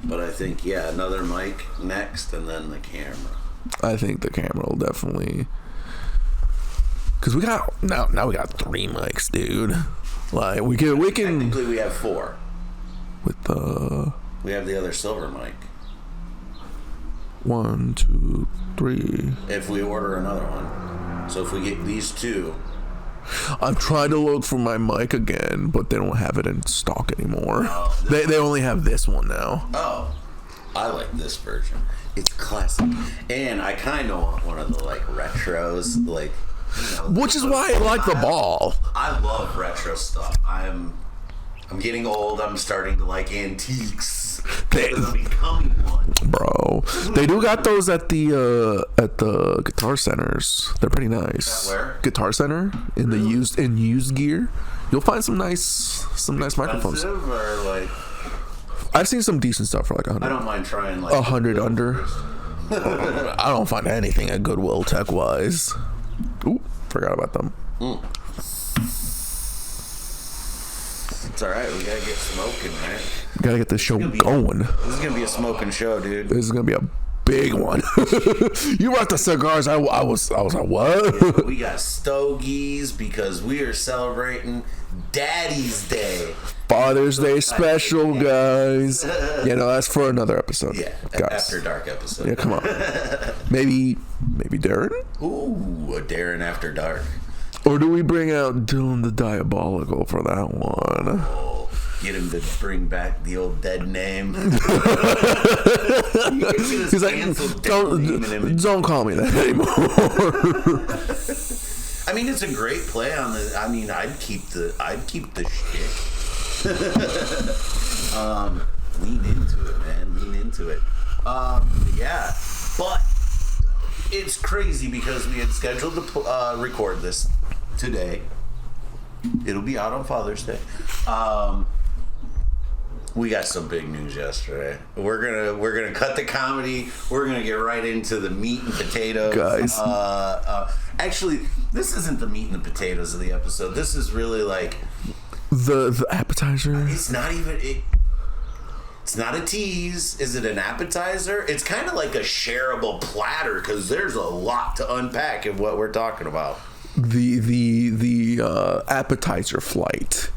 But I think, yeah, another mic next, and then the camera. I think the camera will definitely... Because we got... Now we got 3 mics, dude. Like, we can... Technically, we have 4. With the... We have the other silver mic. 1, 2, 3. If we order another one. So if we get these 2... I'm trying to look for my mic again, but they don't have it in stock anymore. Oh, they only have this one now. Oh, I like this version. It's classic, and I kind of want one of the like retros, like which is why I like the ball. I love retro stuff. I'm getting old. I'm starting to like antiques. I'm becoming one, bro. They do got those at the Guitar Centers. They're pretty nice. At where? Guitar Center in the used gear. You'll find some nice microphones. Or like, I've seen some decent stuff for like 100. I don't mind trying like 100 under. I don't find anything at Goodwill tech wise. Ooh, forgot about them. It's all right. We gotta get smoking, man. Gotta get this show going. This is gonna be a smoking show, dude. This is gonna be a big one. You brought the cigars. I was like, what? Yeah, we got stogies because we are celebrating Daddy's Day. Father's Day special, guys. That's for another episode. Yeah, guys. After dark episode. Yeah, come on. Maybe Darren? Ooh, a Darren after dark. Or do we bring out Dylan the Diabolical for that one? Oh, get him to bring back the old dead name. He's like, don't call me that anymore. I mean, it's a great play on the. I mean, I'd keep the shit. Lean into it, man. Lean into it. Yeah, but it's crazy because we had scheduled to record this today. It'll be out on Father's Day. We got some big news yesterday. We're gonna cut the comedy. We're gonna get right into the meat and potatoes, guys. Actually, this isn't the meat and the potatoes of the episode. This is really like the appetizer. It's not even it. It's not a tease. Is it an appetizer? It's kind of like a shareable platter because there's a lot to unpack in what we're talking about. The appetizer flight.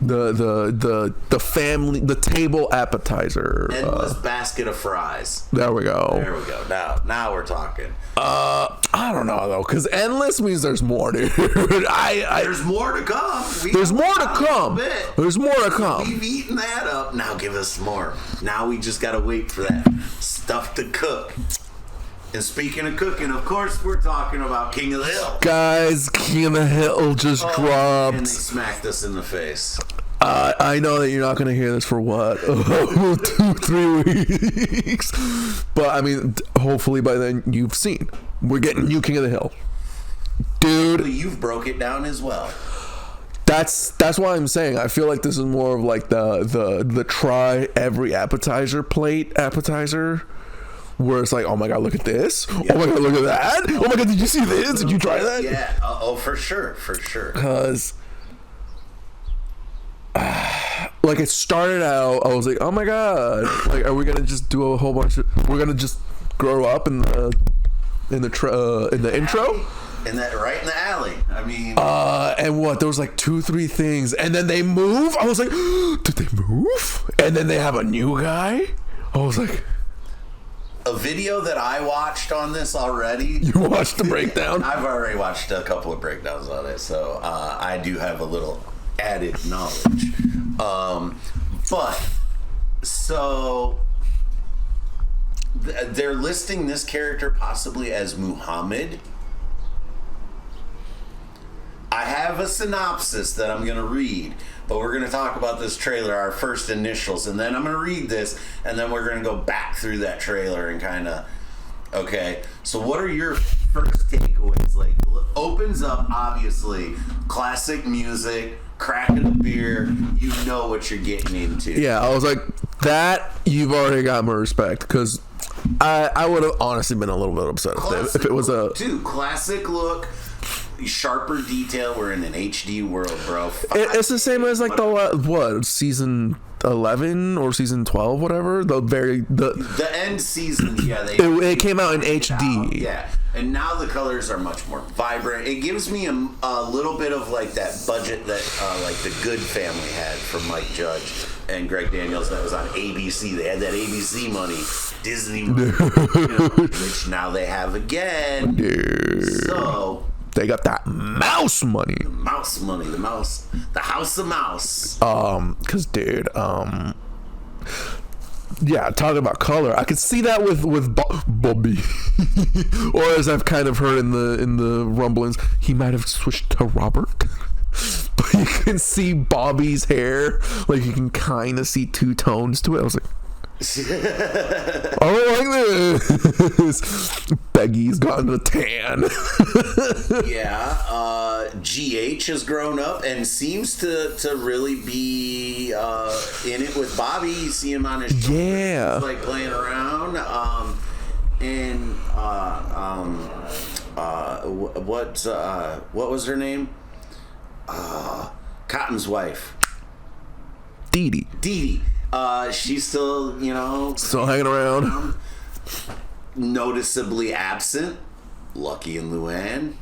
The family, the table appetizer. Endless basket of fries. There we go. There we go. Now we're talking. I don't know though, because endless means there's more, dude. There's more to come. There's more to come. There's more to come. We've eaten that up. Now give us more. Now we just gotta wait for that stuff to cook. And speaking of cooking, of course, we're talking about King of the Hill. Guys, King of the Hill just dropped. And they smacked us in the face. I know that you're not going to hear this for what? 2-3 weeks. But, I mean, hopefully by then you've seen. We're getting new King of the Hill. Dude. You've broke it down as well. That's why I'm saying I feel like this is more of like the try every appetizer plate appetizer. Where it's like, oh my god, look at this! Yeah. Oh my god, look at that! Oh my god, did you see this? Did you try that? Yeah. For sure. Because, like, it started out, I was like, oh my god, like, are we gonna just do a whole bunch of? We're gonna just grow up in the intro. In that right in the alley. I mean. And what? There was like 2-3 things, and then they move. I was like, did they move? And then they have a new guy. I was like. A video that I watched on this already. You watched the breakdown? I've already watched a couple of breakdowns on it, so I do have a little added knowledge. They're listing this character possibly as Muhammad. I have a synopsis that I'm going to read, but we're going to talk about this trailer, our first initials, and then I'm going to read this, and then we're going to go back through that trailer and kind of, okay, so what are your first takeaways? Like, opens up, obviously, classic music, cracking a beer, you know what you're getting into. Yeah, I was like, that, you've already got my respect, because I would have honestly been a little bit upset if it was a... Classic look. sharper detail. We're in an HD world, bro. It's the same as like what season 11 or season 12, whatever. The end season, yeah. It came out in HD. Yeah, and now the colors are much more vibrant. It gives me a little bit of like that budget that like the Good Family had from Mike Judge and Greg Daniels that was on ABC. They had that ABC money, Disney money, which now they have again. So they got that mouse money. The House of Mouse. Cause dude, yeah, talking about color, I could see that with Bobby, or as I've kind of heard in the rumblings, he might have switched to Robert. But you can see Bobby's hair, like you can kind of see two tones to it. I was like, I don't like this. Peggy's gotten a tan. Yeah, GH has grown up and seems to really be in it with Bobby. You see him on his shoulders, like playing around. What was her name? Cotton's wife. Dee Dee. She's still, still hanging around. Noticeably absent. Lucky and Luann.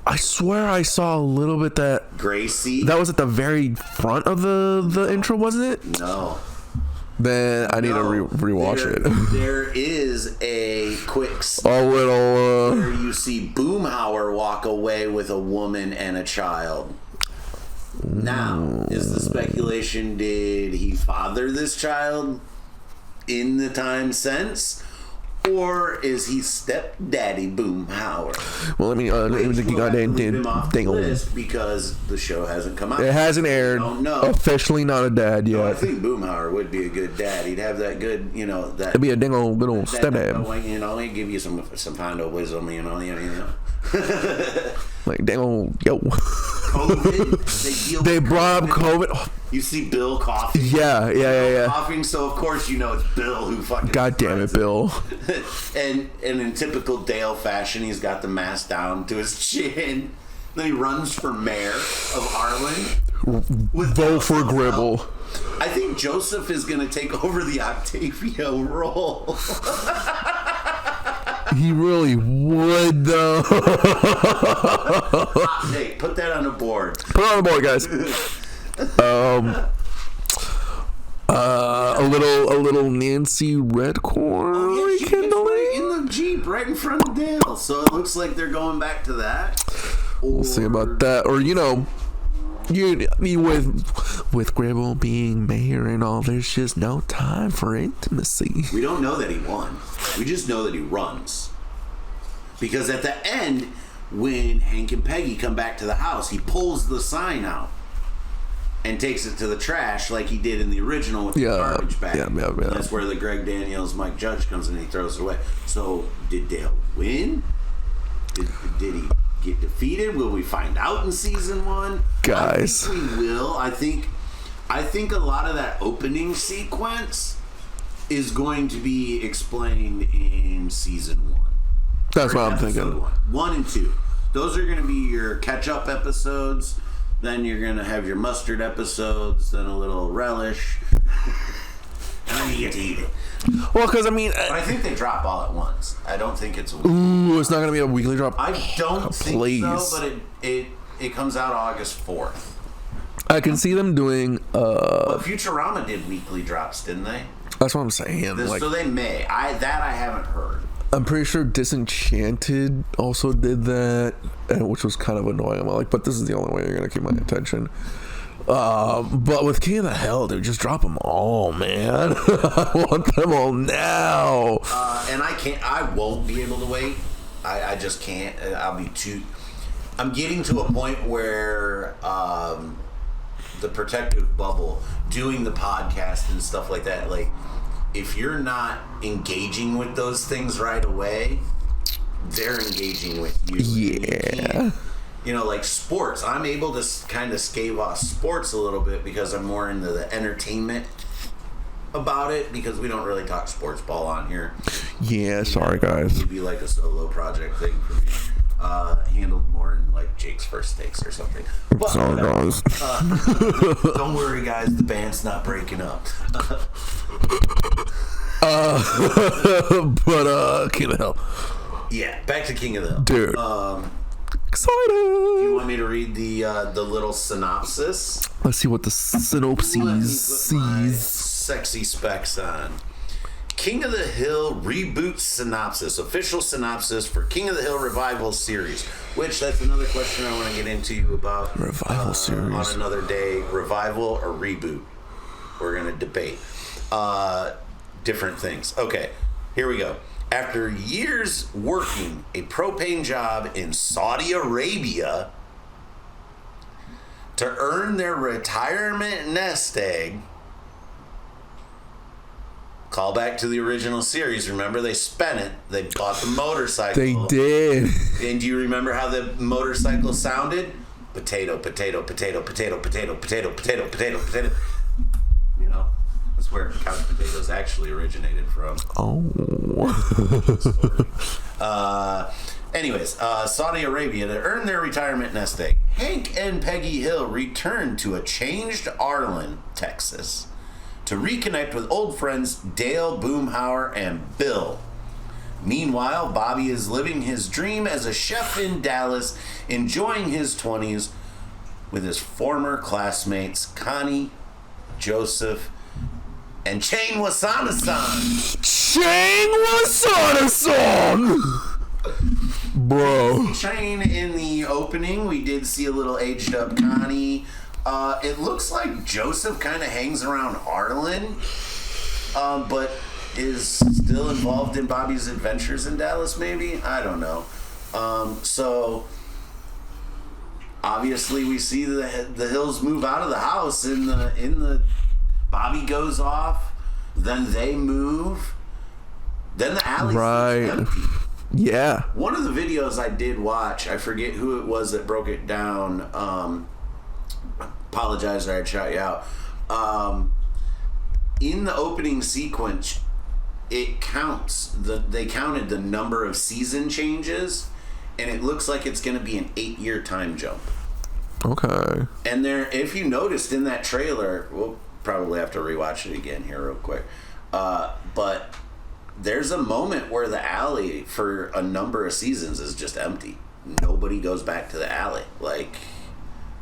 I swear I saw a little bit that Gracie. That was at the very front of the intro, wasn't it? No. Then I need to rewatch it. There is a quick where you see Boomhauer walk away with a woman and a child. Now, is the speculation, did he father this child in the time since? Or is he stepdaddy Boomhauer? Well, let me because the show hasn't come out. It hasn't aired. I don't know. Officially not a dad yet. No, I think Boomhauer would be a good dad. He'd have that good, that. It'd be a good old stepdad. He'd give you some Pondo wisdom, Like, dang old, yo. COVID. They brought up COVID. You see Bill coughing. Yeah. Coughing, so of course you know it's Bill who fucking. God damn it, Bill. and in typical Dale fashion, he's got the mask down to his chin. Then he runs for mayor of Harlan. Vote for Gribble. I think Joseph is going to take over the Octavio role. He really would, though. Hey, put that on the board. Put it on the board, guys. A little Nancy Redcorn rekindling in the Jeep right in front of Dale. So it looks like they're going back to that. We'll see about that. Or you with Gribble being mayor and all, there's just no time for intimacy. We don't know that he won. We just know that he runs. Because at the end, when Hank and Peggy come back to the house, he pulls the sign out and takes it to the trash like he did in the original with the garbage bag. Yeah. That's where the Greg Daniels, Mike Judge comes in and he throws it away. So, did Dale win? Did he get defeated? Will we find out in season 1? Guys. I think we will. I think a lot of that opening sequence is going to be explained in season 1. That's what I'm thinking. 1 and 2. Those are going to be your catch-up episodes. Then you're going to have your mustard episodes, then a little relish. And then you get to eat it. Well, because, but I think they drop all at once. I don't think it's a weekly. Ooh, it's not going to be a weekly drop? I don't think so, but it comes out August 4th. I can see them doing... But Futurama did weekly drops, didn't they? That's what I'm saying. So they may. I haven't heard. I'm pretty sure Disenchanted also did that, which was kind of annoying. I'm like, but this is the only way you're going to keep my attention. But with King of the Hill, dude, just drop them all, man. I want them all now. And I won't be able to wait. I just can't. I'm getting to a point where the protective bubble, doing the podcast and stuff like that, like, if you're not engaging with those things right away, they're engaging with you. Yeah. Like sports. I'm able to kind of scave off sports a little bit because I'm more into the entertainment about it, because we don't really talk sports ball on here. Yeah, sorry guys. It'd be like a solo project thing for me. handled more in like Jake's First Takes or something. But, Sorry, guys. Don't worry, guys. The band's not breaking up. But King of the Hill. Yeah, back to King of the Hill. Dude. Excited. Do you want me to read the little synopsis? Let's see what the synopsis Let me put my sees. sexy specs on. King of the Hill reboot synopsis, official synopsis for King of the Hill revival series. Which that's another question I want to get into about Revival series on another day. Revival or reboot? We're gonna debate different things. Okay, here we go. After years working a propane job in Saudi Arabia to earn their retirement nest egg. Call back to the original series. Remember, they spent it. They bought the motorcycle. They did. And do you remember how the motorcycle sounded? Potato, potato, potato, potato, potato, potato, potato, potato, potato. You know, that's where couch potatoes actually originated from. Oh. Anyways, Saudi Arabia to earn their retirement nest egg. Hank and Peggy Hill returned to a changed Arlen, Texas, to reconnect with old friends Dale Boomhauer and Bill. Meanwhile, Bobby is living his dream as a chef in Dallas, enjoying his 20s with his former classmates Connie, Joseph, and Chain Wasana-san. Chain Wasana-san! Bro. Chain in the opening, we did see a little aged up Connie. It looks like Joseph kind of hangs around Arlen, but is still involved in Bobby's adventures in Dallas, maybe? I don't know. So, obviously we see the Hills move out of the house in the Bobby goes off, then they move, then the alley's empty. Yeah. One of the videos I did watch, I forget who it was that broke it down. Apologize, I had shot you out. In the opening sequence, it counts. They counted the number of season changes, and it looks like it's going to be an 8-year time jump. Okay. And there, if you noticed in that trailer, we'll probably have to rewatch it again here real quick. But there's a moment where the alley for a number of seasons is just empty. Nobody goes back to the alley. Like,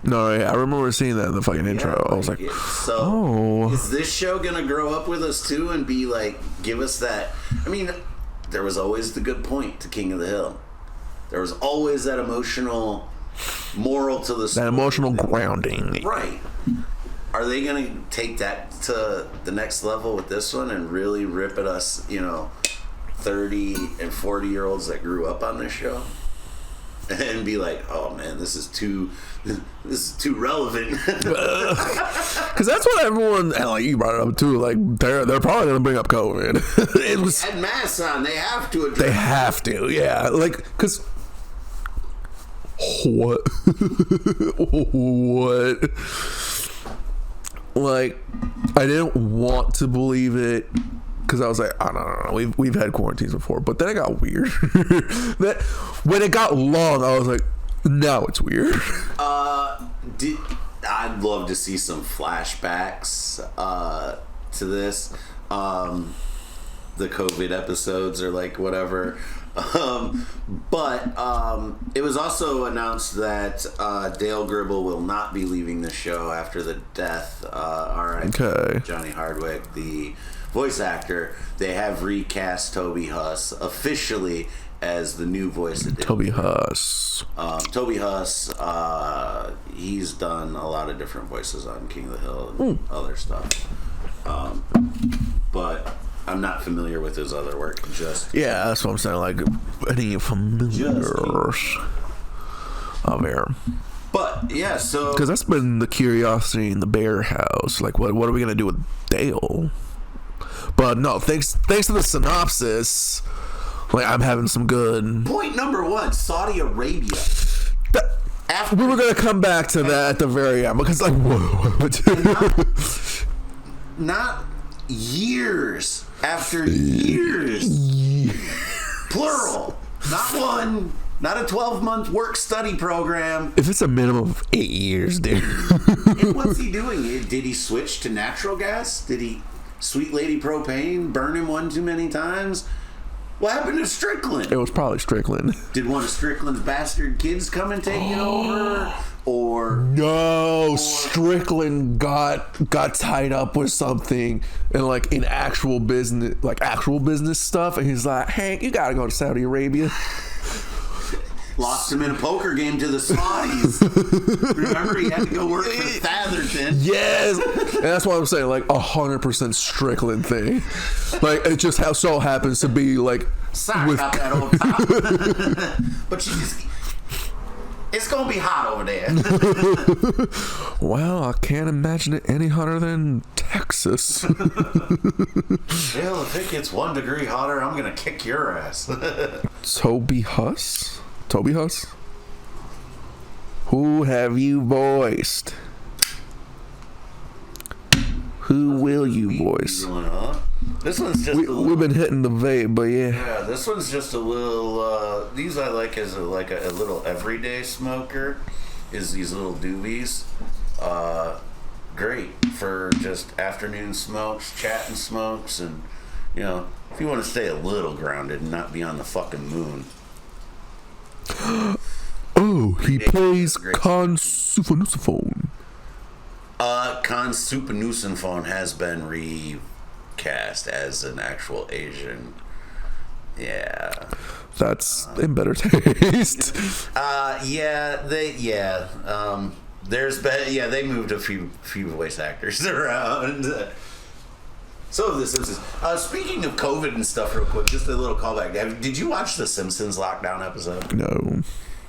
no, yeah, I remember seeing that in the fucking intro. I was like, so oh. Is this show gonna grow up with us too and be like, give us that? I mean, there was always the good point to King of the Hill. There was always that emotional moral to the story. That emotional grounding. Right. Are they gonna take that to the next level with this one and really rip at us, 30 and 40-year-olds that grew up on this show? And be like, oh man, this is too relevant. Because that's what everyone, and like you brought it up too, like they're probably gonna bring up COVID. It was had masks on. They have to address. They have to, yeah. Like, because what? What? Like, I didn't want to believe it. Because I was like, I don't know. We've had quarantines before, but then it got weird. That when it got long, I was like, now it's weird. I'd love to see some flashbacks to this. The COVID episodes or like whatever. But it was also announced that Dale Gribble will not be leaving the show after the death. R.I.P. Johnny Hardwick, the voice actor. They have recast Toby Huss officially as the new voice of Dale. Toby Huss. Toby Huss, he's done a lot of different voices on King of the Hill and other stuff. But I'm not familiar with his other work. Yeah, that's what I'm saying. Like, any familiars of him. But yeah, so because that's been the curiosity in the Bear House. Like, what are we gonna do with Dale? But no, thanks to the synopsis, like I'm having some good. Point number one: Saudi Arabia. We were gonna come back to that at the very end because, like, not years after years, plural, not one, Not a 12-month work study program. If it's a minimum of 8 years, dude. And what's he doing? Did he switch to natural gas? Did he, Sweet Lady Propane, burn him one too many times? What happened to Strickland? It was probably Strickland. Did one of Strickland's bastard kids come and take it over? Or no, Strickland got tied up with something and like in actual business stuff, and he's like, Hank, you gotta go to Saudi Arabia. Lost him in a poker game to the Saudis. Remember, he had to go work for Thatherton. Yes, and that's what I'm saying. Like 100% Strickland thing. Like it just so happens to be like. Sorry about that old top. But you just. It's gonna be hot over there. Well, I can't imagine it any hotter than Texas. Hell, if it gets 1 degree hotter, I'm gonna kick your ass. Toby Huss? Who have you voiced? Who will you voice? This one's just we've been hitting the vape, but yeah. Yeah, this one's just a little. These I like as a little everyday smoker. Is these little doobies. Great for just afternoon smokes, chatting smokes, and if you want to stay a little grounded and not be on the fucking moon. Oh, he plays Consuphone. Consuphone has been recast as an actual Asian. Yeah. That's in better taste. They moved a few voice actors around. So of The Simpsons. Speaking of COVID and stuff, real quick, just a little callback. Did you watch the Simpsons lockdown episode? No.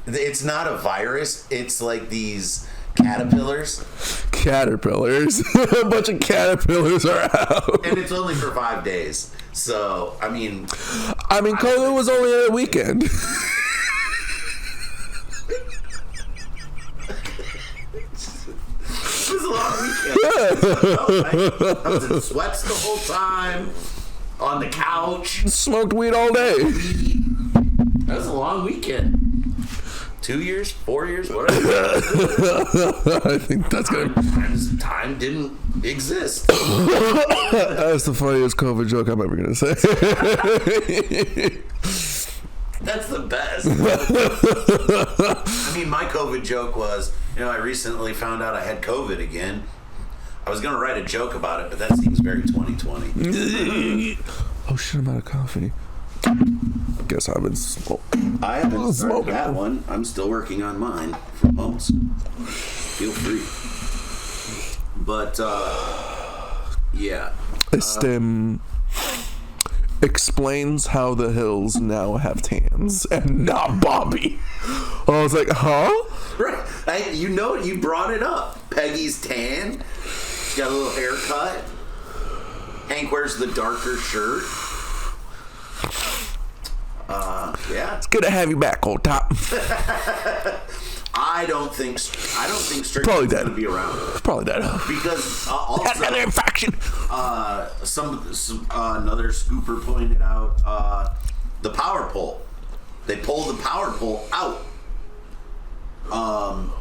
It's not a virus. It's like these caterpillars. A bunch of caterpillars are out. And it's only for 5 days. So, I mean, COVID was only a weekend. It was a long weekend. I was in sweats the whole time, on the couch. Smoked weed all day. That was a long weekend. 2 years, 4 years, whatever. I think that's good. Time didn't exist. That's the funniest COVID joke I'm ever gonna say. That's the best. I mean, my COVID joke was, I recently found out I had COVID again. I was going to write a joke about it, but that seems very 2020. Oh shit, I'm out of coffee. Guess I haven't smoked. I haven't smoked that one. I'm still working on mine from most. Feel free. But, yeah. Stem explains how the hills now have tans and not Bobby. I was like, huh? Right. You brought it up. Peggy's tan. She's got a little haircut. Hank wears the darker shirt. Yeah. It's good to have you back, old top. I don't think Strickland's going to be around. Probably dead. Because also had another infection. Some another scooper pointed out the power pole. They pulled the power pole out.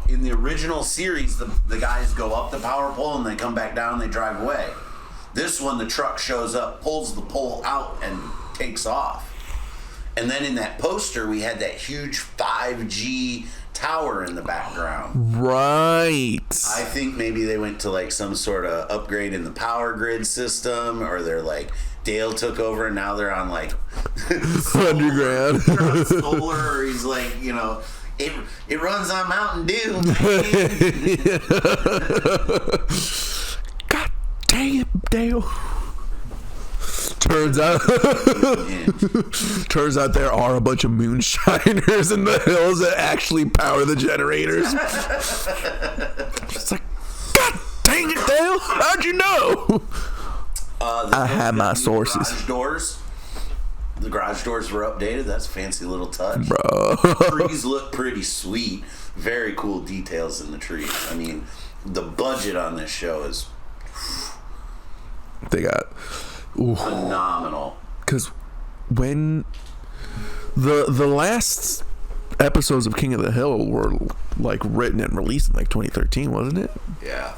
In the original series, the guys go up the power pole and they come back down and they drive away. This one, the truck shows up, pulls the pole out, and takes off. And then in that poster, we had that huge 5G tower in the background. Right. I think maybe they went to like some sort of upgrade in the power grid system, or they're like Dale took over and now they're on like underground. They're on solar, or he's like, it runs on Mountain Dew, man. God dang it, Dale. Turns out there are a bunch of moonshiners in the hills that actually power the generators. It's like, God dang it, Dale! How'd you know? I have my sources. The garage doors were updated. That's a fancy little touch. Bro. Trees look pretty sweet. Very cool details in the trees. I mean, the budget on this show is... They got... Ooh. Phenomenal. Because when the last episodes of King of the Hill were like written and released in like 2013, wasn't it? Yeah,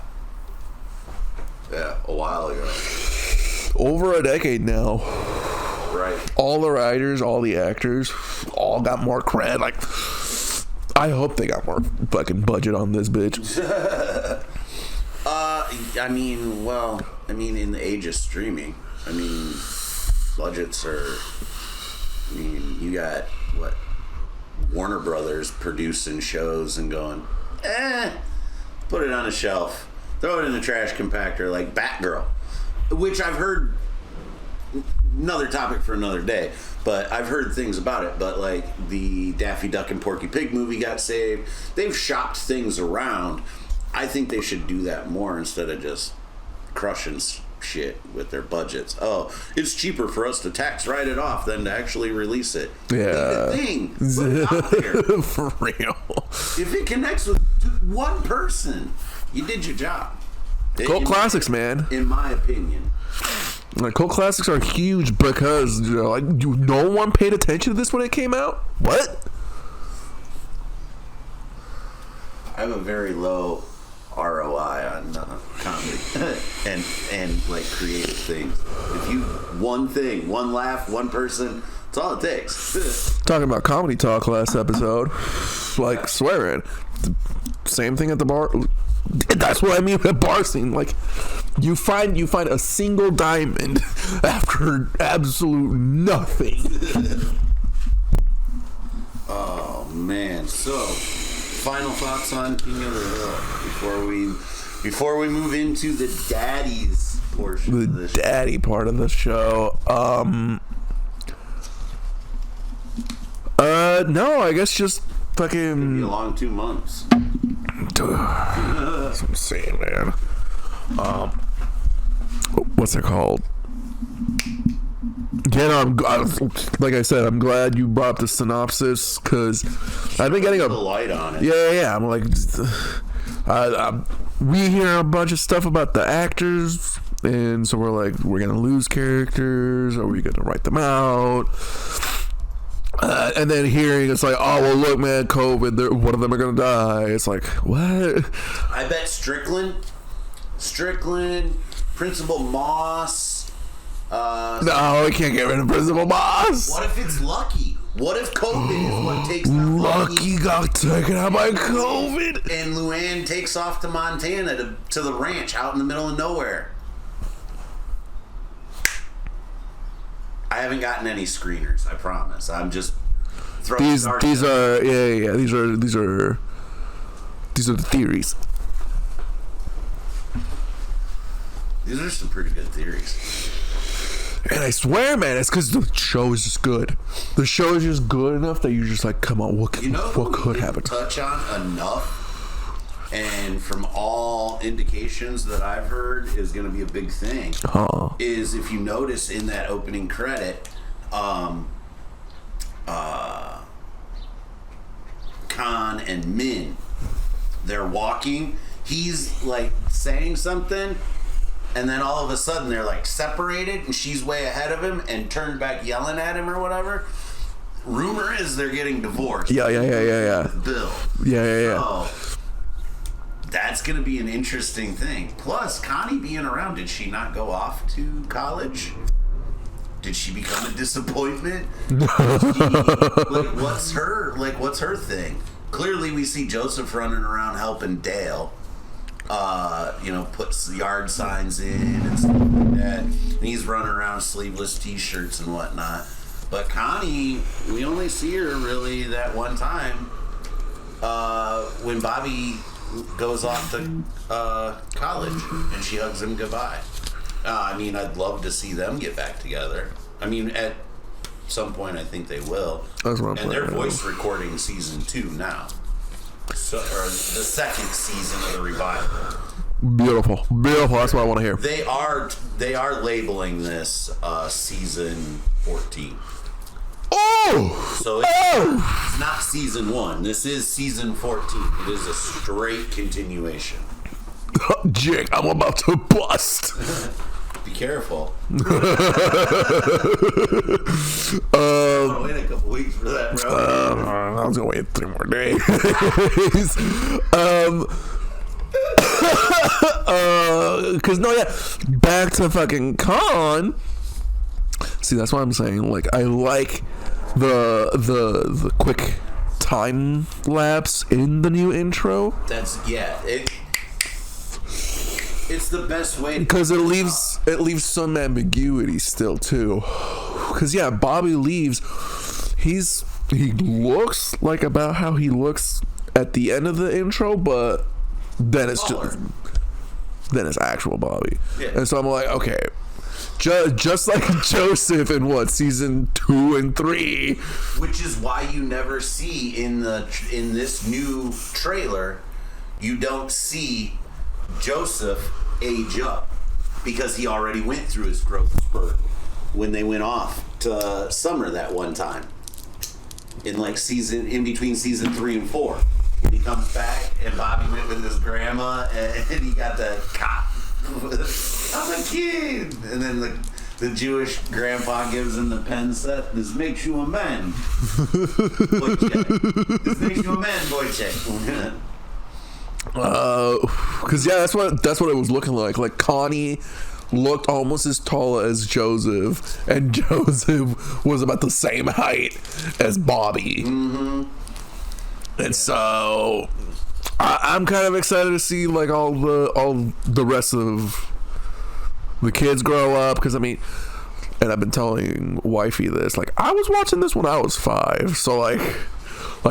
a while ago. Over a decade now. Right. All the writers, all the actors, all got more cred. Like, I hope they got more fucking budget on this bitch. I mean, in the age of streaming, budgets are. You got what? Warner Brothers producing shows and going, put it on a shelf, throw it in the trash compactor, like Batgirl, which I've heard. Another topic for another day, but I've heard things about it. But like the Daffy Duck and Porky Pig movie got saved. They've shopped things around. I think they should do that more instead of just crushing shit with their budgets. Oh, it's cheaper for us to tax write it off than to actually release it. Yeah. Make the thing. Put it out there. For real. If it connects with one person, you did your job. Cult classics, man. In my opinion. Like, cult classics are huge because, you know, like, no one paid attention to this when it came out? What? I have a very low ROI on comedy and like creative things. If you one thing, one laugh, one person, that's all it takes. Talking about comedy talk last episode, like swearing, same thing at the bar. That's what I mean with bar scene. Like, you find a single diamond after absolute nothing. Oh man! So, final thoughts on King of the Hill before we move into the daddies portion. The of this daddy part of the show. No, I guess just fucking. Be a long 2 months. That's what I'm saying, man. What's it called? Yeah, no, like I said, I'm glad you brought up the synopsis because I've been getting a light on it. Yeah. I'm like, we hear a bunch of stuff about the actors, and so we're like, we're gonna lose characters. Are we gonna write them out? And then hearing it's like, oh well, look, man, COVID. One of them are gonna die. It's like, what? I bet Strickland, Principal Moss. No, we can't get rid of Principal Moss. What if it's Lucky? What if COVID is what takes out Lucky got taken out by COVID, and Luann takes off to Montana to the ranch out in the middle of nowhere? I haven't gotten any screeners, I promise. I'm just throwing these are these are the theories. These are some pretty good theories. And I swear, man, it's because the show is just good. The show is just good enough that you're just like, come on, what could happen? Touch on enough, and from all indications that I've heard is going to be a big thing. Is if you notice in that opening credit, Khan and Min, they're walking. He's like saying something. And then all of a sudden they're like separated and she's way ahead of him and turned back yelling at him or whatever. Rumor is they're getting divorced. Yeah. Bill. Yeah. So that's going to be an interesting thing. Plus, Connie being around, did she not go off to college? Did she become a disappointment? What's her thing? Clearly we see Joseph running around helping Dale. Puts yard signs in and stuff like that. And he's running around sleeveless t-shirts and whatnot. But Connie, we only see her really that one time when Bobby goes off to college and she hugs him goodbye. I'd love to see them get back together. At some point I think they will. That's what I'm and they're voice recording season 2 now. Or the second season of the revival. Beautiful. That's what I want to hear. They are labeling this season 14. Oh! So it's not season 1. This is season 14. It is a straight continuation. Jake, I'm about to bust. Be careful. I'm gonna wait a couple weeks for that, bro. I was gonna wait 3 more days. Cause no, yeah, back to fucking Khan. See, that's what I'm saying. Like, I like the quick time lapse in the new intro. It's the best way because it leaves some ambiguity still too. Because yeah, Bobby leaves. He looks like about how he looks at the end of the intro, but then it's it's actual Bobby. Yeah. And so I'm like, okay, just like Joseph in season 2 and 3, which is why you never see in this new trailer, you don't see Joseph age up, because he already went through his growth spurt when they went off to summer that one time in between season 3 and 4. He comes back and Bobby went with his grandma and he got the cop. I'm a kid, and then the Jewish grandpa gives him the pen set. This makes you a man, Wojciech. This makes you a man, Wojciech. Cause yeah, that's what it was looking like. Like Connie looked almost as tall as Joseph, and Joseph was about the same height as Bobby. Mm-hmm. And so I'm kind of excited to see like all the rest of the kids grow up. Cause I mean, and I've been telling wifey this. Like I was watching this when I was 5, so like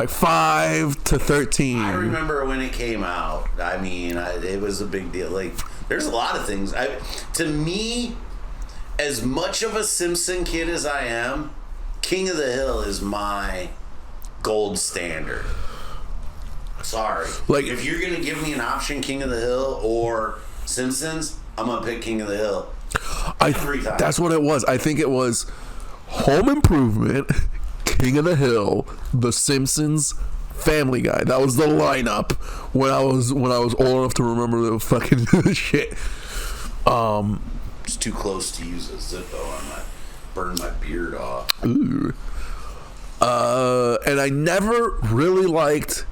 5 to 13. I remember when it came out. I mean, it was a big deal. Like, there's a lot of things. To me, as much of a Simpson kid as I am, King of the Hill is my gold standard. Sorry. Like, if you're gonna give me an option, King of the Hill or Simpsons, I'm gonna pick King of the Hill. Every time. That's what it was. I think it was Home Improvement, King of the Hill, The Simpsons, Family Guy. That was the lineup when I was old enough to remember the fucking shit. It's too close to use a Zippo on that. Burn my beard off. Ooh. And I never really liked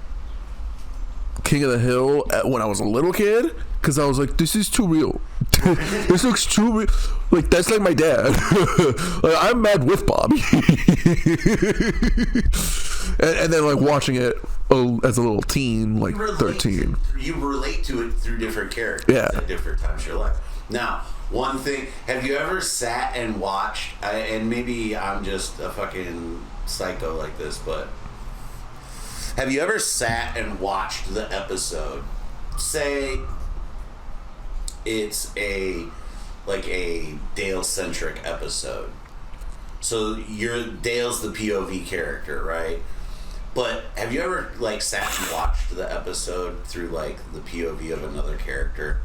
King of the Hill when I was a little kid, because I was like, this is too real. This looks too real. Like, that's like my dad. Like, I'm mad with Bobby. and then like watching it as a little teen, like 13. You relate to it through different characters at different times of your life. Now, one thing, have you ever sat and watched, and maybe I'm just a fucking psycho like this, but have you ever sat and watched the episode? Say it's a Dale-centric episode. So Dale's the POV character, right? But have you ever sat and watched the episode through the POV of another character?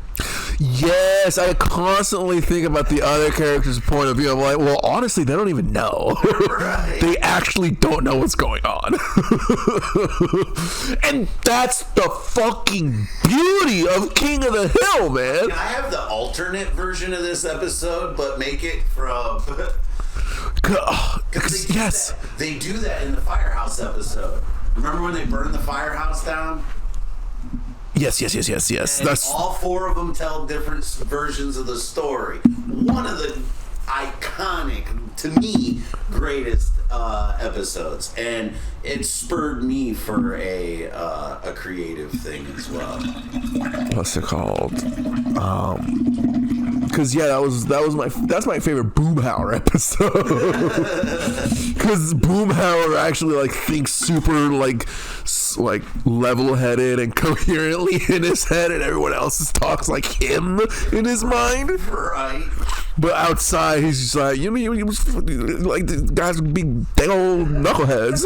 Yes, I constantly think about the other character's point of view. I'm like, well, honestly, they don't even know. Right. They actually don't know what's going on. And that's the fucking beauty of King of the Hill, man. I have the alternate version of this episode, but make it from... Yes. They do that in the Firehouse episode. Remember when they burned the firehouse down? Yes. And that's all 4 of them tell different versions of the story. One of the iconic, to me, greatest episodes, and it spurred me for a creative thing as well. What's it called? Because that's my favorite Boomhauer episode. Because Boomhauer actually thinks super level-headed and coherently in his head, and everyone else talks like him in his mind. Right. But outside, he's just like, he was the guys with big old knuckleheads.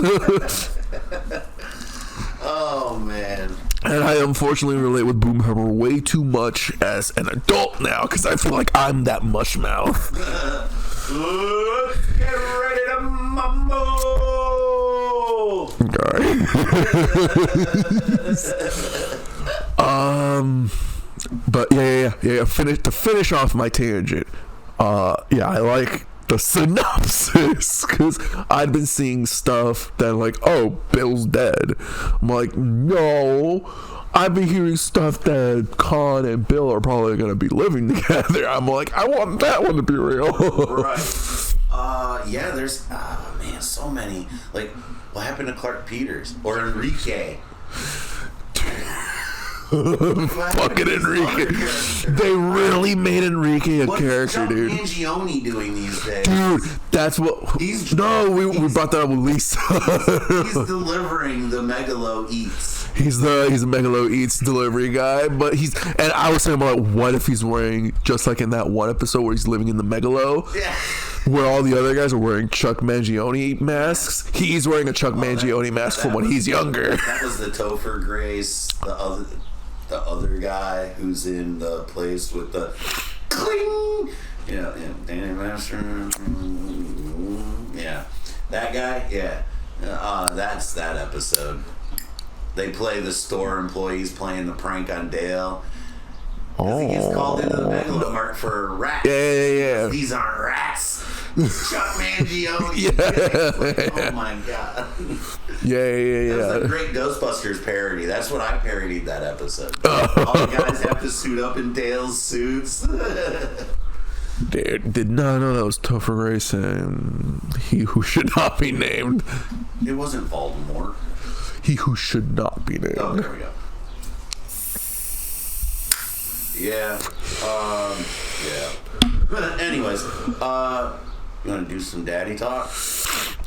Oh man. And I unfortunately relate with Boomhauer way too much as an adult now, because I feel like I'm that mush mouth. Let's get ready to mumble. But yeah. To finish off my tangent. I like the synopsis, because I'd been seeing stuff that like, oh, Bill's dead. I'm like, no, I've been hearing stuff that Khan and Bill are probably gonna be living together. I'm like, I want that one to be real. Right. Yeah, there's man, so many. Like, what happened to Clark Peters or Enrique? Fucking Enrique. They really made Enrique a character, dude. What's Mangione doing these days? Dude, that's what. We brought that up with Lisa. He's delivering the Megalo Eats. He's a Megalo Eats delivery guy, but and I was saying about what if he's wearing, just like in that one episode where he's living in the Megalo, yeah, where all the other guys are wearing Chuck Mangione masks. He's wearing a Chuck Mangione mask from when he's younger. That was the Topher Grace, the other guy who's in the place with the cling. Yeah, Danny Master. Yeah, that guy. Yeah, that's that episode. They play the store employees playing the prank on Dale. He gets called into the Megalo Mart for rats. Yeah. These aren't rats. Chuck Mangione. Yeah. Oh my god. Yeah. That was a great Ghostbusters parody. That's what I parodied that episode. All the guys have to suit up in Dale's suits. Dude, no, that was Topher Grace and he who should not be named. It wasn't Voldemort. He who should not be named. Oh, there we go. Yeah. Yeah. Anyways, you want to do some daddy talk?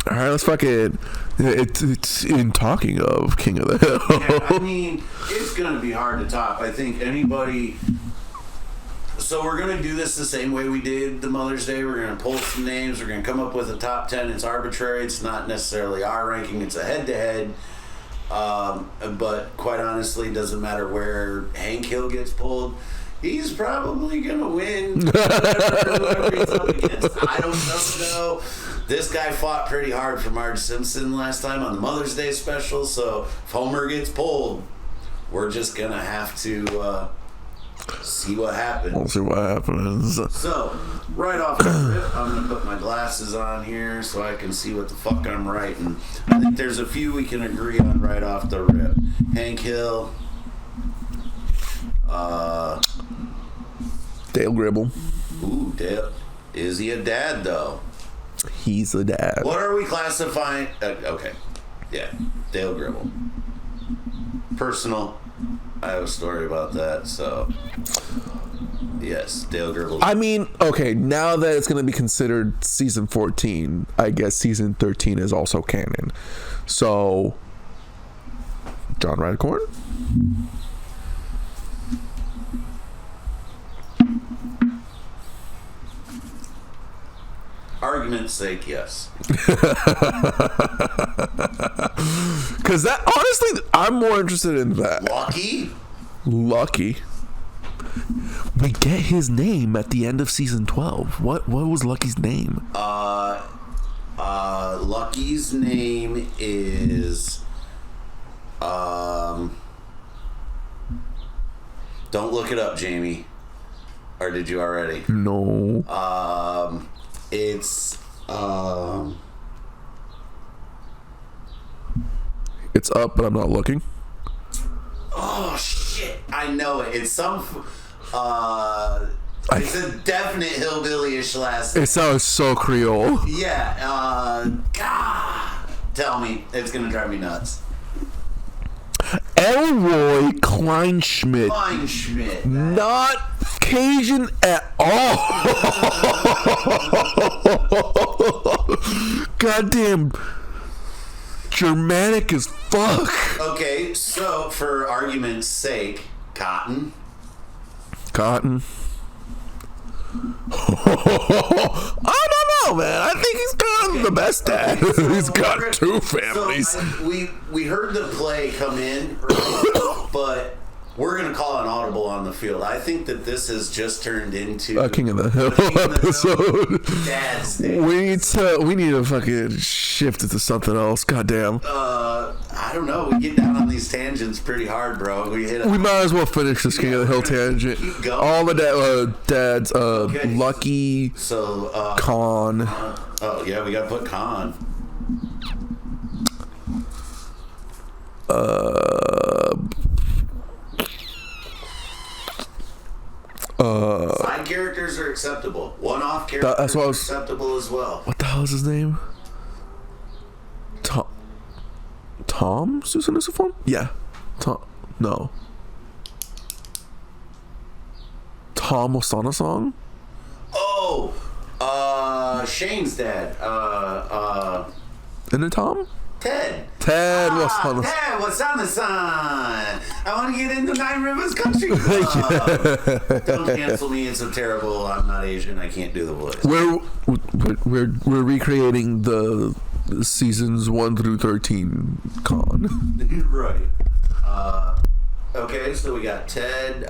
All right, let's fuck it. It's in talking of King of the Hill. Yeah, I mean, it's gonna be hard to top. I think anybody. So we're gonna do this the same way we did the Mother's Day. We're gonna pull some names. We're gonna come up with a top 10. It's arbitrary. It's not necessarily our ranking. It's a head-to-head. But quite honestly, it doesn't matter where Hank Hill gets pulled. He's probably gonna win whoever he's up against. I don't know. This guy fought pretty hard for Marge Simpson last time on the Mother's Day special, so if Homer gets pulled, we're just gonna have to see what happens. We'll see what happens. So, right off the rip, I'm gonna put my glasses on here so I can see what the fuck I'm writing. I think there's a few we can agree on right off the rip. Hank Hill. Dale Gribble. Ooh, Dale. Is he a dad, though? He's a dad. What are we classifying? Okay. Yeah. Dale Gribble. Personal. I have a story about that, so. Yes, Dale Gribble. I mean, okay, now that it's going to be considered season 14, I guess season 13 is also canon. So, John Radcorn? Argument's sake, yes. Because that, honestly, I'm more interested in that. Lucky. We get his name at the end of season 12. What was Lucky's name? Lucky's name is don't look it up, Jamie. Or did you already? No. It's It's up, but I'm not looking. Oh shit! I know it. It's some. It's a definite hillbilly-ish last name. It sounds so Creole. Yeah. God, tell me, it's gonna drive me nuts. Elroy Kleinschmidt. Not Cajun at all. Goddamn Germanic as fuck. Okay, so for argument's sake, Cotton. I don't know, man. I think he's kind of the best dad. So he's got two families. So we heard the play come in, right? But we're gonna call an audible on the field. I think that this has just turned into a King of the Hill episode. Dad's we need to fucking shift it to something else. Goddamn. I don't know. We get down on these tangents pretty hard, bro. We might as well finish this King of the Hill tangent. All the dads, okay. Lucky, so Khan. Oh yeah, we gotta put Khan. Side characters are acceptable. One-off characters are acceptable as well. What the hell is his name? Tom Susanusiform? Yeah. Tom. No. Tom Osana song? Oh, Shane's dad. Isn't it Tom? Ted. Ted Wasana. Ted Wasana-san. I want to get into Nine Rivers Country Club. Don't cancel me. It's so terrible. I'm not Asian. I can't do the voice. We're recreating the seasons 1 through 13 con. Right. Okay, so we got Ted.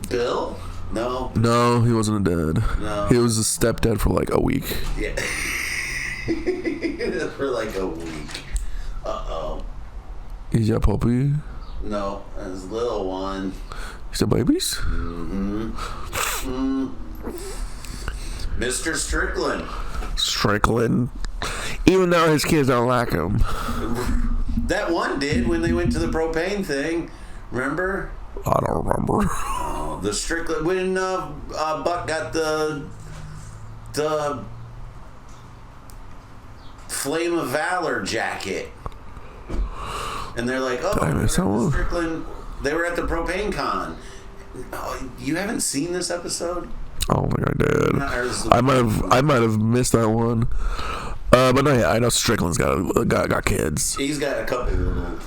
Bill? No, he wasn't a dad. No, he was a stepdad for like a week. Yeah. For like a week. Uh-oh. Is that puppy? No, his little one. Is that babies? Mr. Strickland. Even though his kids don't like him. That one did when they went to the propane thing. Remember? I don't remember. Oh, the Strickland. When Buck got the Flame of Valor jacket. And they're like, oh, Strickland. They were at the propane con. Oh, you haven't seen this episode? I don't think I did. I might have missed that one. But no, yeah, I know Strickland's got kids. He's got a couple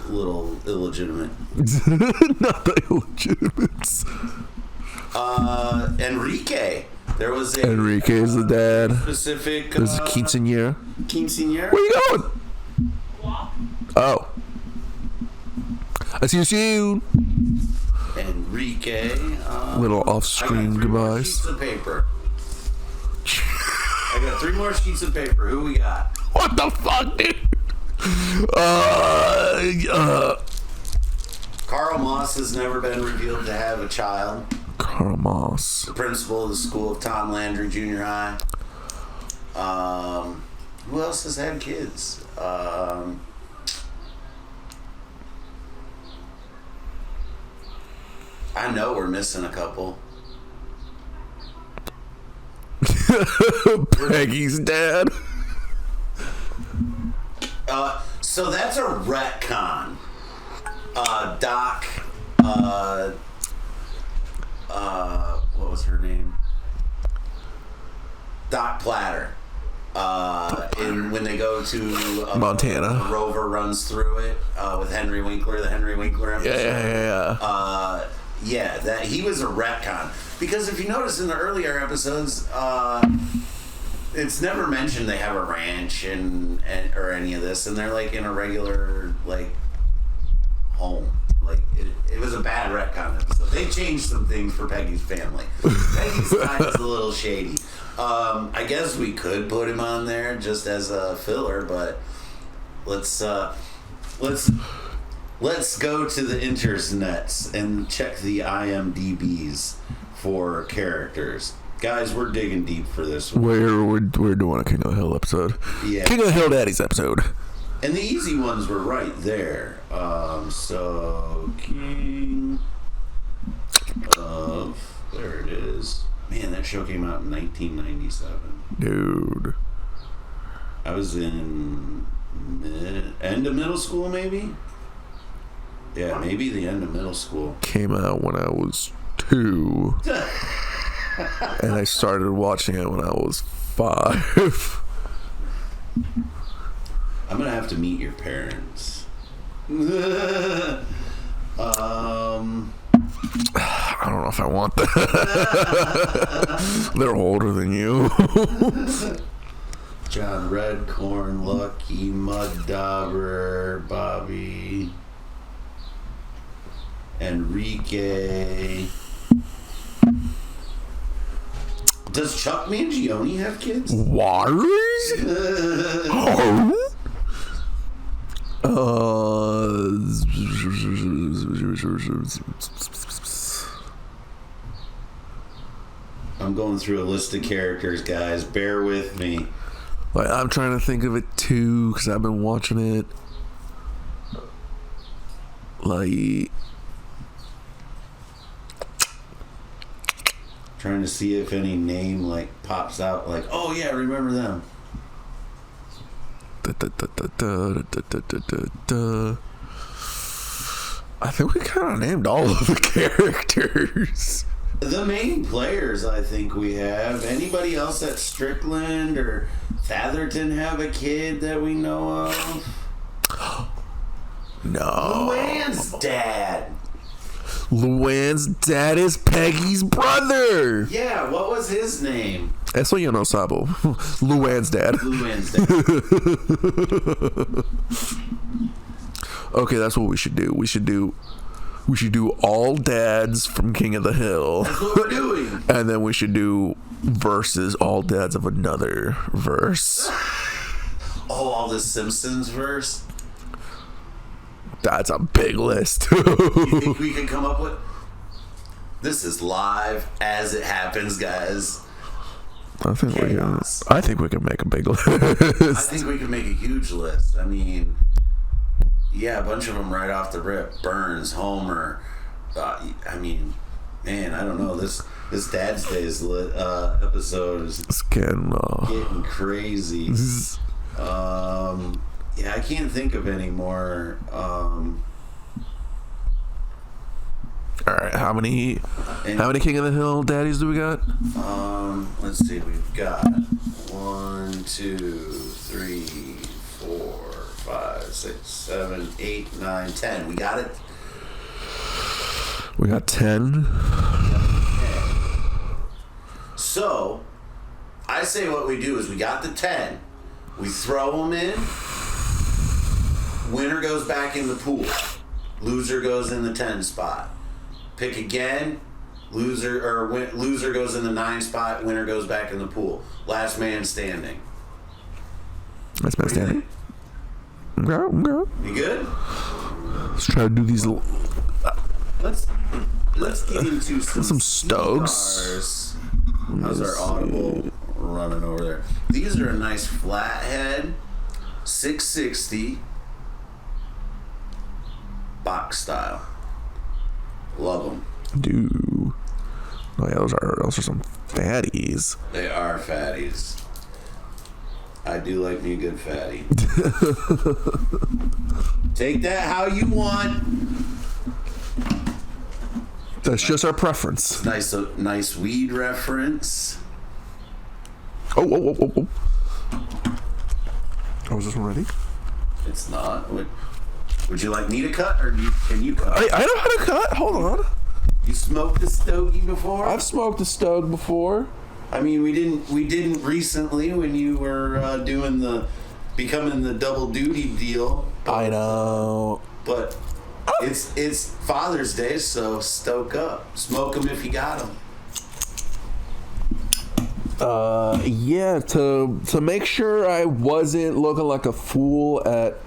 little illegitimate. Not the illegitimates. Enrique. There was Enrique is the dad. Specific. There's a quinceañera. Quinceañera. Where you going? Oh. I see you soon. Enrique. Little off-screen goodbyes. Sheets of paper. I got 3 more sheets of paper. Who we got? What the fuck, dude? Carl Moss has never been revealed to have a child. Carl Moss. The principal of the school of Tom Landry Junior High. Who else has had kids? I know we're missing a couple. Peggy's dad. So that's a retcon. Doc. What was her name? Doc Platter. And when they go to Montana, Rover runs through it with Henry Winkler, the Henry Winkler episode. Yeah. That he was a retcon because if you notice in the earlier episodes, it's never mentioned they have a ranch and or any of this, and they're like in a regular like home. Like it was a bad retcon episode. They changed some things for Peggy's family. Peggy's side is a little shady. I guess we could put him on there just as a filler, but let's go to the internets and check the IMDb's for characters. Guys, we're digging deep for this one. We're doing a King of the Hill episode. Yeah. King of the Hill Daddy's episode. And the easy ones were right there. So King of, there it is. Man, that show came out in 1997. Dude. I was in end of middle school, maybe? Yeah, maybe the end of middle school. Came out when I was 2. And I started watching it when I was 5. I'm going to have to meet your parents. I don't know if I want that. They're older than you. John Redcorn, Lucky, Mud Dauber, Bobby, Enrique. Does Chuck Mangione have kids? What? I'm going through a list of characters, guys. Bear with me. Like, I'm trying to think of it too because I've been watching it. Like, trying to see if any name like pops out. Like, oh yeah, I remember them. I think we kind of named all of the characters. The main players, I think we have. Anybody else at Strickland or Fatherton have a kid that we know of? No. Luann's dad. Luann's dad is Peggy's brother. Yeah, what was his name? Eso yo no sabo. Luann's dad. Luann's dad. Okay, that's what we should do. We should do all dads from King of the Hill. That's what we're doing. And then we should do versus all dads of another verse. Oh, all the Simpsons verse? That's a big list. You think we can come up with? This is live as it happens, guys. I think we can make a big list. I think we can make a huge list. I mean, yeah, a bunch of them right off the rip. Burns, Homer. I mean, man, I don't know. This Dad's Days episode is getting crazy. Yeah, I can't think of any more. All right, how many King of the Hill daddies do we got? Let's see, we've got 1, 2, 3, 4, 5, 6, 7, 8, 9, 10. We got it. We got 10. So, I say what we do is we got the 10. We throw them in. Winner goes back in the pool. Loser goes in the 10 spot. Pick again. Loser goes in the 9 spot. Winner goes back in the pool. Last man standing. Last man standing. Okay. You good? Let's try to do these. Let's get into some Stokes. cars. How's our audible running over there? These are a nice flathead 660 box style. Love them. Dude. Oh yeah, those are some fatties. They are fatties. I do like me a good fatty. Take that how you want. That's just our preference. Nice weed reference. Oh. Oh, is this one ready? It's not. Would you like me to cut, or can you cut? I know how to cut. Hold on. You smoked a stogie before? I've smoked a stogie before. I mean, we didn't recently when you were becoming the double duty deal. I know. But it's Father's Day, so stoke up. Smoke them if you got them. Yeah, to make sure I wasn't looking like a fool at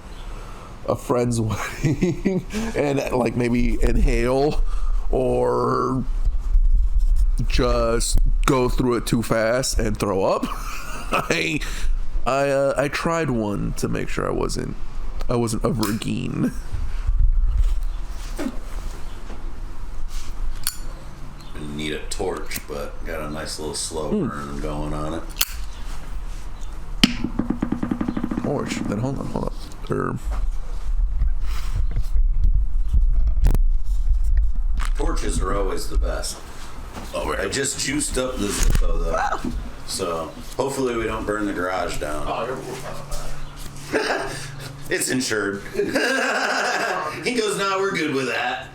a friend's wedding and like maybe inhale or just go through it too fast and throw up. I tried one to make sure I wasn't a virgin. Need a torch, but got a nice little slow burn going on it. Torch? Then hold on. Torches are always the best. Oh, I just juiced up the Zippo though, so hopefully we don't burn the garage down. Oh, you're It's insured. He goes, "Nah, we're good with that."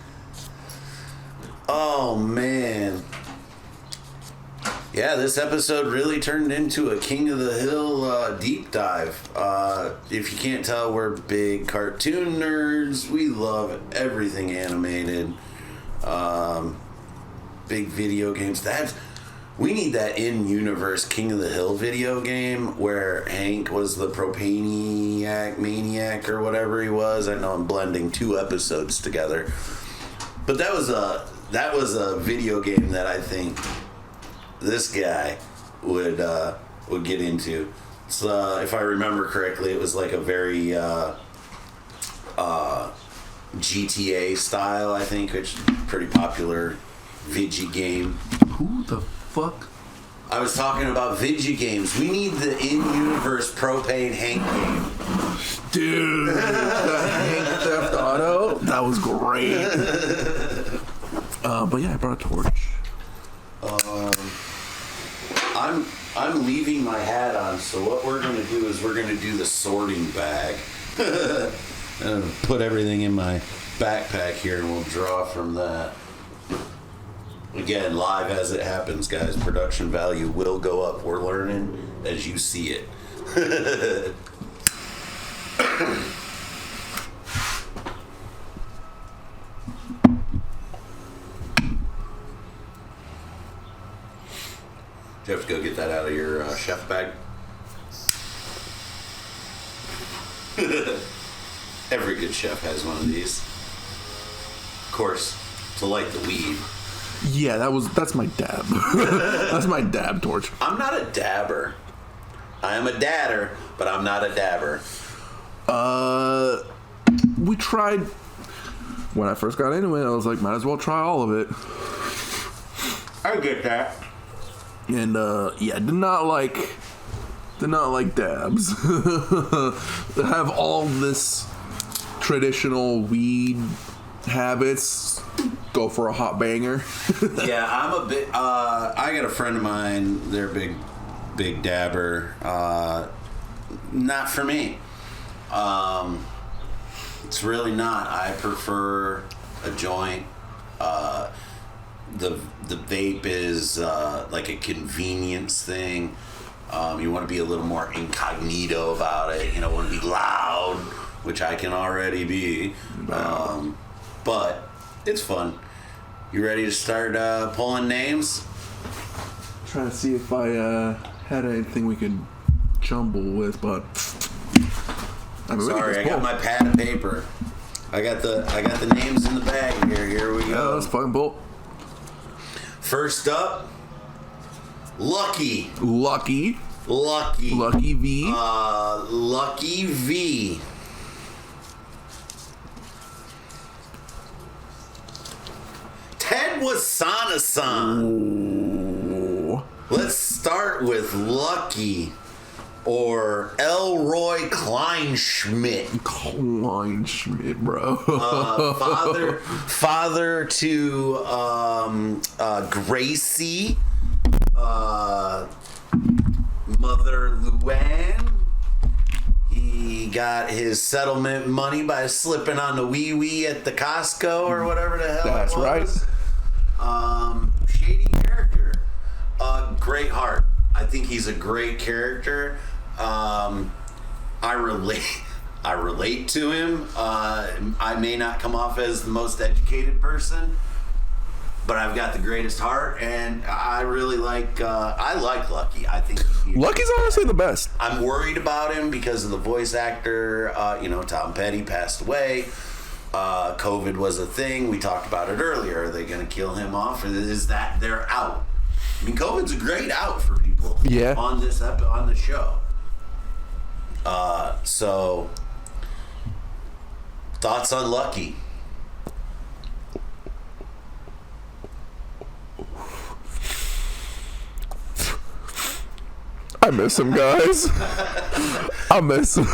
Oh man. Yeah, this episode really turned into a King of the Hill deep dive. If you can't tell, we're big cartoon nerds. We love everything animated. Big video games. We need that in-universe King of the Hill video game where Hank was the propaniac, maniac, or whatever he was. I know I'm blending 2 episodes together. But that was a video game that I think this guy would get into. So, if I remember correctly, it was like a very GTA style, I think, which is a pretty popular Vigi game. Who the fuck? I was talking about Vigi games. We need the in-universe propane Hank game. Dude, that Hank Theft Auto, that was great. But yeah, I brought a torch. I'm leaving my hat on, so what we're going to do is we're going to do the sorting bag. And put everything in my backpack here, and we'll draw from that. Again, live as it happens, guys. Production value will go up. We're learning as you see it. Do you have to go get that out of your chef bag? Every good chef has one of these. Of course, to light the weed. Yeah, that's my dab. That's my dab torch. I'm not a dabber. I am a dadder, but I'm not a dabber. We tried when I first got into it. I was like, might as well try all of it. I get that. And yeah, did not like dabs. Have all this traditional weed habits. Go for a hot banger. Yeah, I'm a bit. I got a friend of mine. They're big dabber. Not for me. It's really not. I prefer a joint. The vape is like a convenience thing. You want to be a little more incognito about it. You know, want to be loud, which I can already be. But it's fun. You ready to start pulling names? Trying to see if I had anything we could jumble with, but I mean, sorry, I got my pad of paper. I got the names in the bag here. Here we go. Yeah, let's fucking pull. First up, Lucky V. Lucky V. Ted Wasana-san. Let's start with Lucky or Elroy Kleinschmidt. Kleinschmidt, bro. Father to Gracie. Mother Luann. He got his settlement money by slipping on the wee at the Costco or whatever the hell That's it was. right. Shady character. Great heart. I think he's a great character. I relate to him. I may not come off as the most educated person, but I've got the greatest heart, and I really like Lucky. I think Lucky's honestly the best. I'm worried about him because of the voice actor. Tom Petty passed away. COVID was a thing. We talked about it earlier. Are they going to kill him off, or is that they're out? I mean, COVID's a great out for people. Yeah. On the show. So thoughts on Lucky? I miss him, guys. I miss him.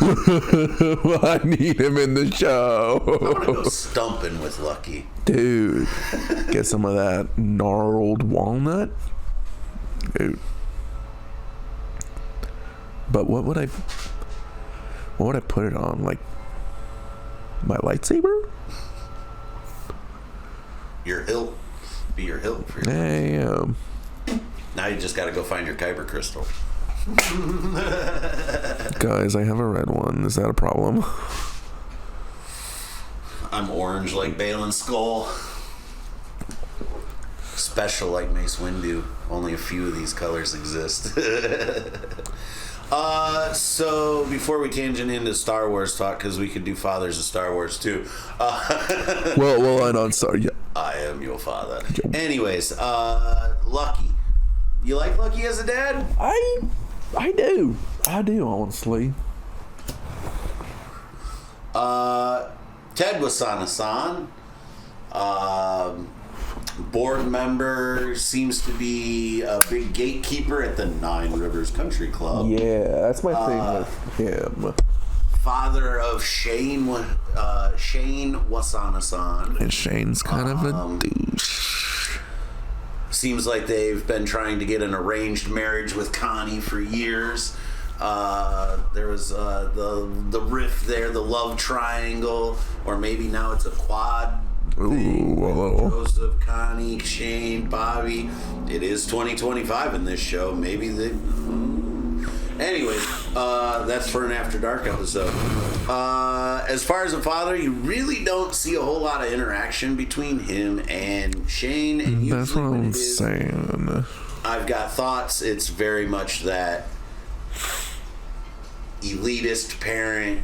I need him in the show. I want to go stumping with Lucky. Dude, get some of that gnarled walnut. Dude. But what would I put it on? Like my lightsaber? Your hilt. Be your hilt for your Damn. Now you just got to go find your kyber crystal. Guys, I have a red one. Is that a problem? I'm orange like Balin's skull. special like Mace Windu. Only a few of these colors exist. So before we tangent into Star Wars talk, because we could do fathers of Star Wars too. Well, I don't start yet. I am your father. Anyways, Lucky. You like Lucky as a dad? I do, honestly. Ted Wasana-san, board member, seems to be a big gatekeeper at the Nine Rivers Country Club. Yeah, that's my thing with him. Father of Shane Wasana-san. And Shane's kind of a douche. Seems like they've been trying to get an arranged marriage with Connie for years. There was the riff there, the love triangle, or maybe now it's a quad. Ooh, Joseph, Connie, Shane, Bobby. It is 2025 in this show. Maybe they. Anyways, that's for an After Dark episode. As far as a father, you really don't see a whole lot of interaction between him and Shane. And that's what I'm saying. I've got thoughts. It's very much that elitist parent,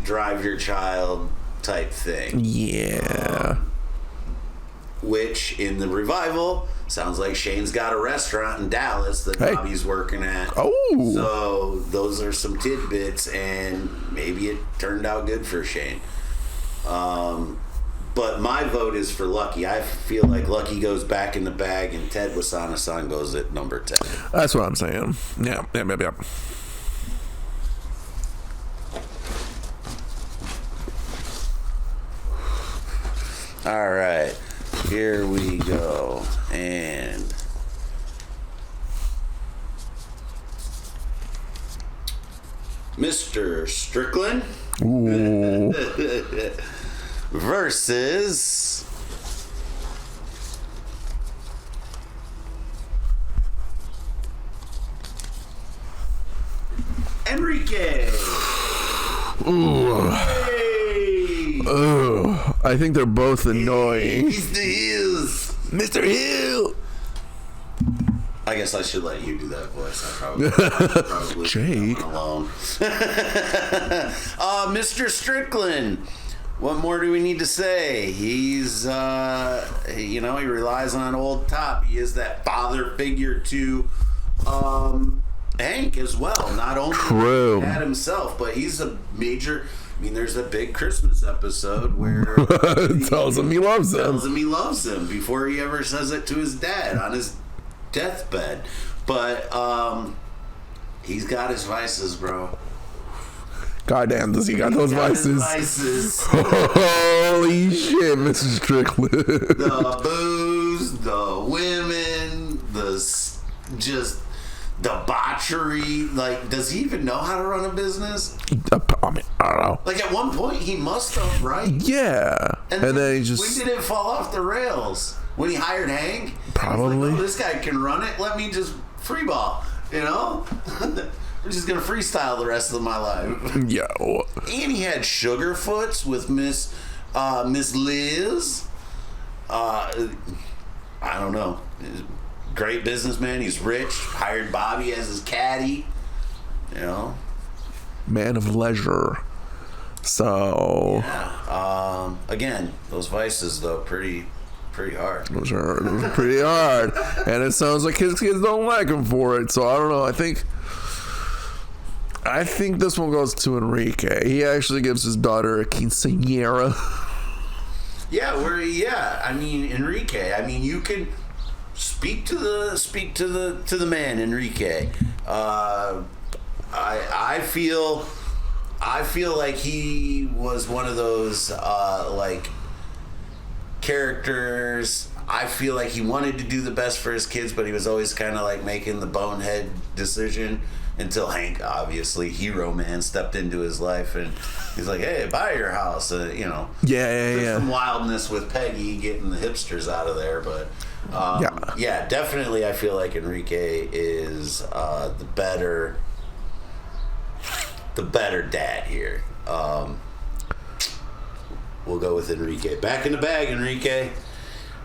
drive your child type thing. Yeah. Which in the revival sounds like Shane's got a restaurant in Dallas that Bobby's working at. Oh. So those are some tidbits, and maybe it turned out good for Shane. But my vote is for Lucky. I feel like Lucky goes back in the bag, and Ted Wasana-san goes at number 10. That's what I'm saying. Yeah. All right, here we go. And Mr. Strickland versus Enrique. Ooh. Oh, I think they're both annoying. Mr. Hills. Mr. Hill. I guess I should let you do that voice. I probably Jake alone. Mr. Strickland. What more do we need to say? He's, he relies on old Top. He is that father figure to Hank as well. Not only Dad himself, but he's a major. I mean, there's a big Christmas episode where tells him he loves him. Tells him he loves him before he ever says it to his dad on his deathbed. But he's got his vices, bro. Goddamn, does he got those vices? Holy shit, Mrs. Strickland. The booze, the women, just debauchery. Like, does he even know how to run a business? I mean, I don't know. Like, at one point he must have, right? Yeah. And then he just... When did it fall off the rails? When he hired Hank? Probably. Like, oh, this guy can run it. Let me just free ball, you know? I'm just going to freestyle the rest of my life. Yo. And he had Sugarfoots with Miss Liz. I don't know. Great businessman. He's rich. Hired Bobby as his caddy. You know? Man of leisure. So... Yeah. Again, those vices, though, pretty hard. Those are pretty hard. And it sounds like his kids don't like him for it. So I don't know. I think this one goes to Enrique. He actually gives his daughter a quinceañera. Yeah, I mean, Enrique. I mean, you can speak to the man, Enrique. I feel like he was one of those like characters. I feel like he wanted to do the best for his kids, but he was always kind of like making the bonehead decision until Hank, obviously, hero man, stepped into his life and he's like, hey, buy your house. There's some wildness with Peggy getting the hipsters out of there, but definitely I feel like Enrique is the better dad here. We'll go with Enrique. Back in the bag, Enrique.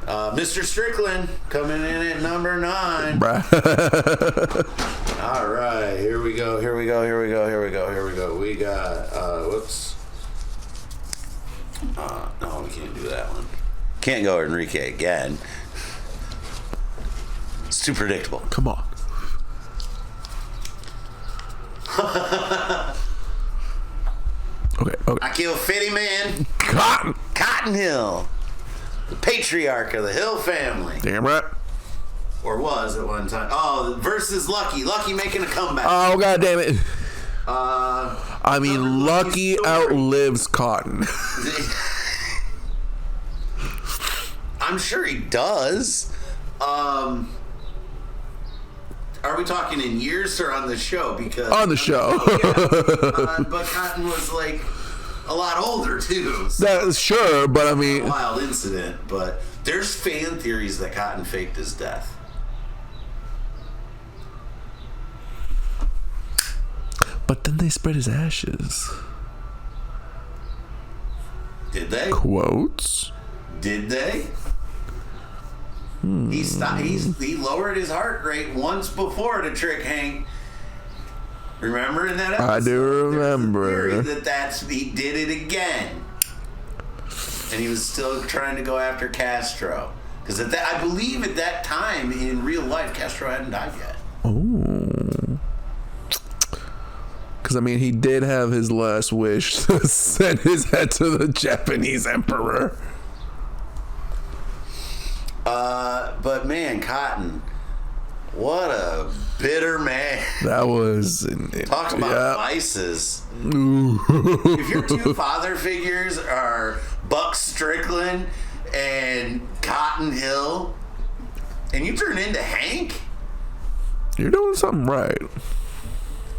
Mr. Strickland coming in at number 9. All right, here we go. We got, whoops. No, we can't do that one. Can't go Enrique again. It's too predictable. Come on. Okay. I kill 50 man. Cotton Hill. The patriarch of the Hill family. Damn right. Or was at one time. Oh, versus Lucky. Lucky making a comeback. Oh, god damn it. I mean, Lucky outlives Cotton. I'm sure he does. Are we talking in years or on the show? Because on the show. But Cotton was like a lot older too. So That's sure, but I mean, a wild incident. But there's fan theories that Cotton faked his death. but then they spread his ashes. Did they? Quotes. Did they? He stopped. He lowered his heart rate once before to trick Hank. Remember in that episode? I do remember. He did it again, and he was still trying to go after Castro because I believe at that time in real life Castro hadn't died yet. Oh. Because I mean, he did have his last wish to send his head to the Japanese emperor. But man, Cotton, what a bitter man. That was... Talk about vices. Ooh. If your two father figures are Buck Strickland and Cotton Hill, and you turn into Hank, you're doing something right.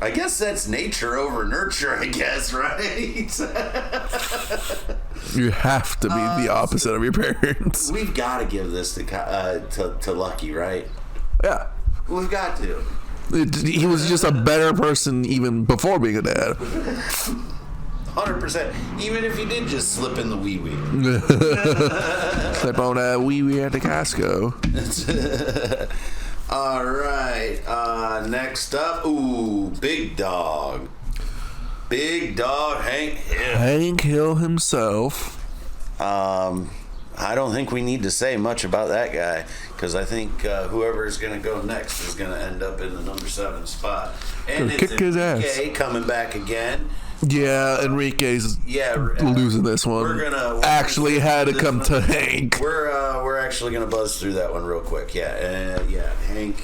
I guess that's nature over nurture, I guess, right? You have to be the opposite of your parents. We've got to give this to Lucky, right? Yeah. We've got to. He was just a better person even before being a dad. 100%. Even if he did just slip in the wee-wee. Slip on that wee-wee at the Costco. All right. Next up, Big Dog. Big Dog Hank Hill. Hank Hill himself. I don't think we need to say much about that guy because I think whoever is going to go next is going to end up in the number 7 spot. And it's kick his ass. Enrique coming back again. Yeah, Enrique's losing this one. We're actually had to come to Hank. We're actually gonna buzz through that one real quick. Hank.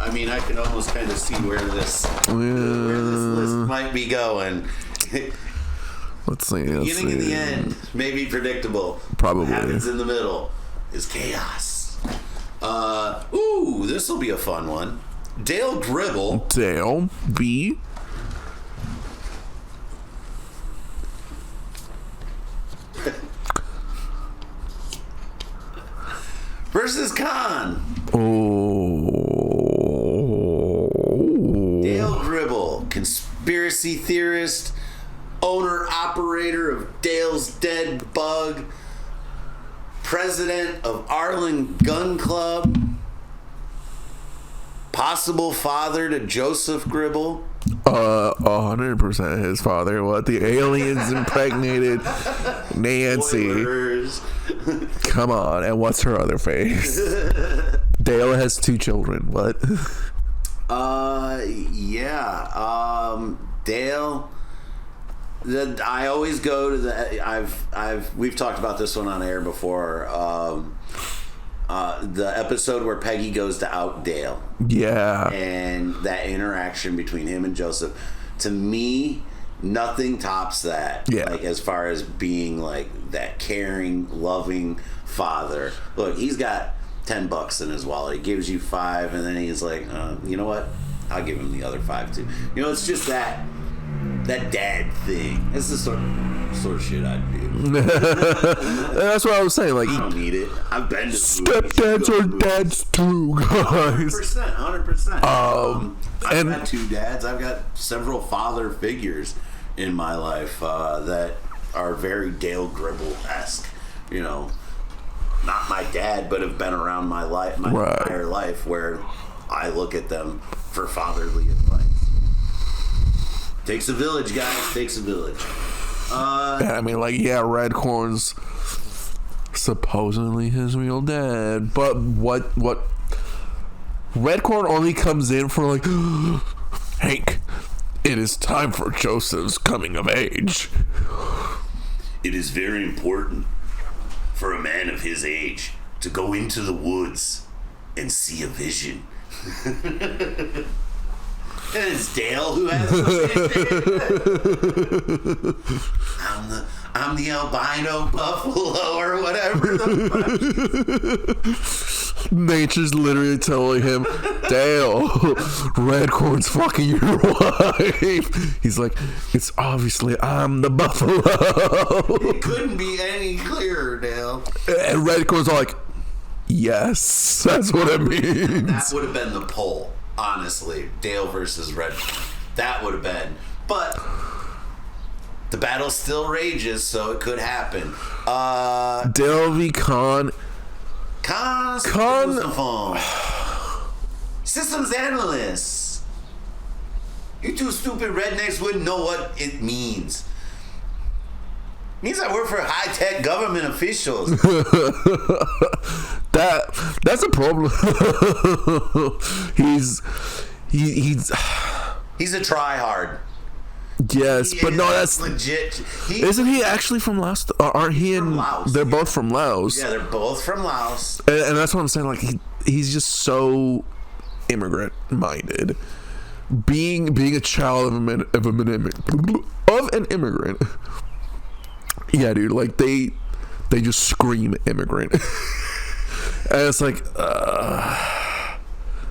I mean, I can almost kind of see where this list might be going. Let's see. Beginning in the end, maybe predictable. Probably. What happens in the middle is chaos. This will be a fun one. Dale Gribble. Dale B. Versus Khan. Oh. Dale Gribble, conspiracy theorist, owner operator of Dale's Dead Bug, president of Arlen Gun Club, possible father to Joseph Gribble. 100% his father. What? The aliens impregnated Nancy. Spoilers. Come on. And what's her other face? Dale has 2 children. What? Dale. I always go to the. We've talked about this one on air before. The episode where Peggy goes to out Dale. Yeah. And that interaction between him and Joseph. To me, nothing tops that. Yeah. Like, as far as being like that caring, loving father. Look, he's got $10 in his wallet. He gives you 5, and then he's like, you know what? I'll give him the other 5 too. You know, it's just that dad thing. It's the sort of shit I'd do. That's what I was saying. Like, I don't need it. I've been to stepdads are dads too, guys. 100%. I've and had 2 dads. I've got several father figures in my life that are very Dale Gribble-esque. You know, not my dad, but have been around my life, my entire life, where I look at them for fatherly advice. Takes a village, guys. Takes a village. I mean, like, yeah, Redcorn's supposedly his real dad, but what Redcorn only comes in for, like, Hank, it is time for Joseph's coming of age. It is very important for a man of his age to go into the woods and see a vision. And it's Dale who has the I'm the albino buffalo or whatever the fuck. Nature's literally telling him, Dale, Redcorn's fucking your wife. He's like, it's obviously I'm the buffalo. It couldn't be any clearer, Dale. And Redcorn's all like, yes, that's what it means. That would have been the poll, honestly. Dale versus Redcorn. That would have been. But the battle still rages, so it could happen. Dale v. Con. Systems analysts. You two stupid rednecks wouldn't know what it means. It means I work for high-tech government officials. That's a problem. he's a try-hard. Yes, but no, that's legit. Isn't he actually from Laos? Aren't he in Laos? They're both from Laos. Yeah, they're both from Laos. And that's what I'm saying. Like he's just so immigrant minded. Being a child of an immigrant. Yeah, dude. Like they just scream immigrant, and it's like.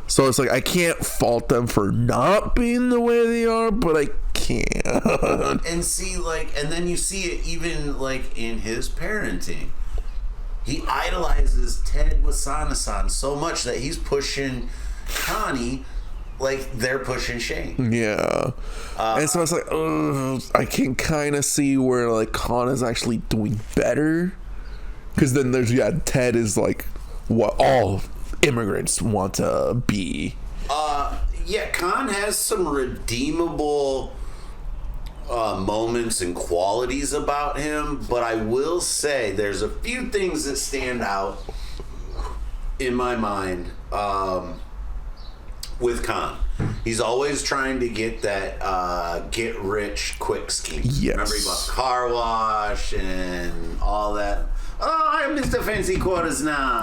So it's like I can't fault them for not being the way they are, but I can. And see, like, and then you see it even like in his parenting. He idolizes Ted Wasana-san so much that he's pushing Connie like they're pushing Shane. Yeah. And so it's like, I can kind of see where like Con is actually doing better, because then there's Ted is like what all immigrants want to be. Yeah, Khan has some redeemable moments and qualities about him, but I will say there's a few things that stand out in my mind with Khan. He's always trying to get that get rich quick scheme. Yes. Remember, he bought car wash and all that. Oh, I'm Mr. Fancy Quarters now.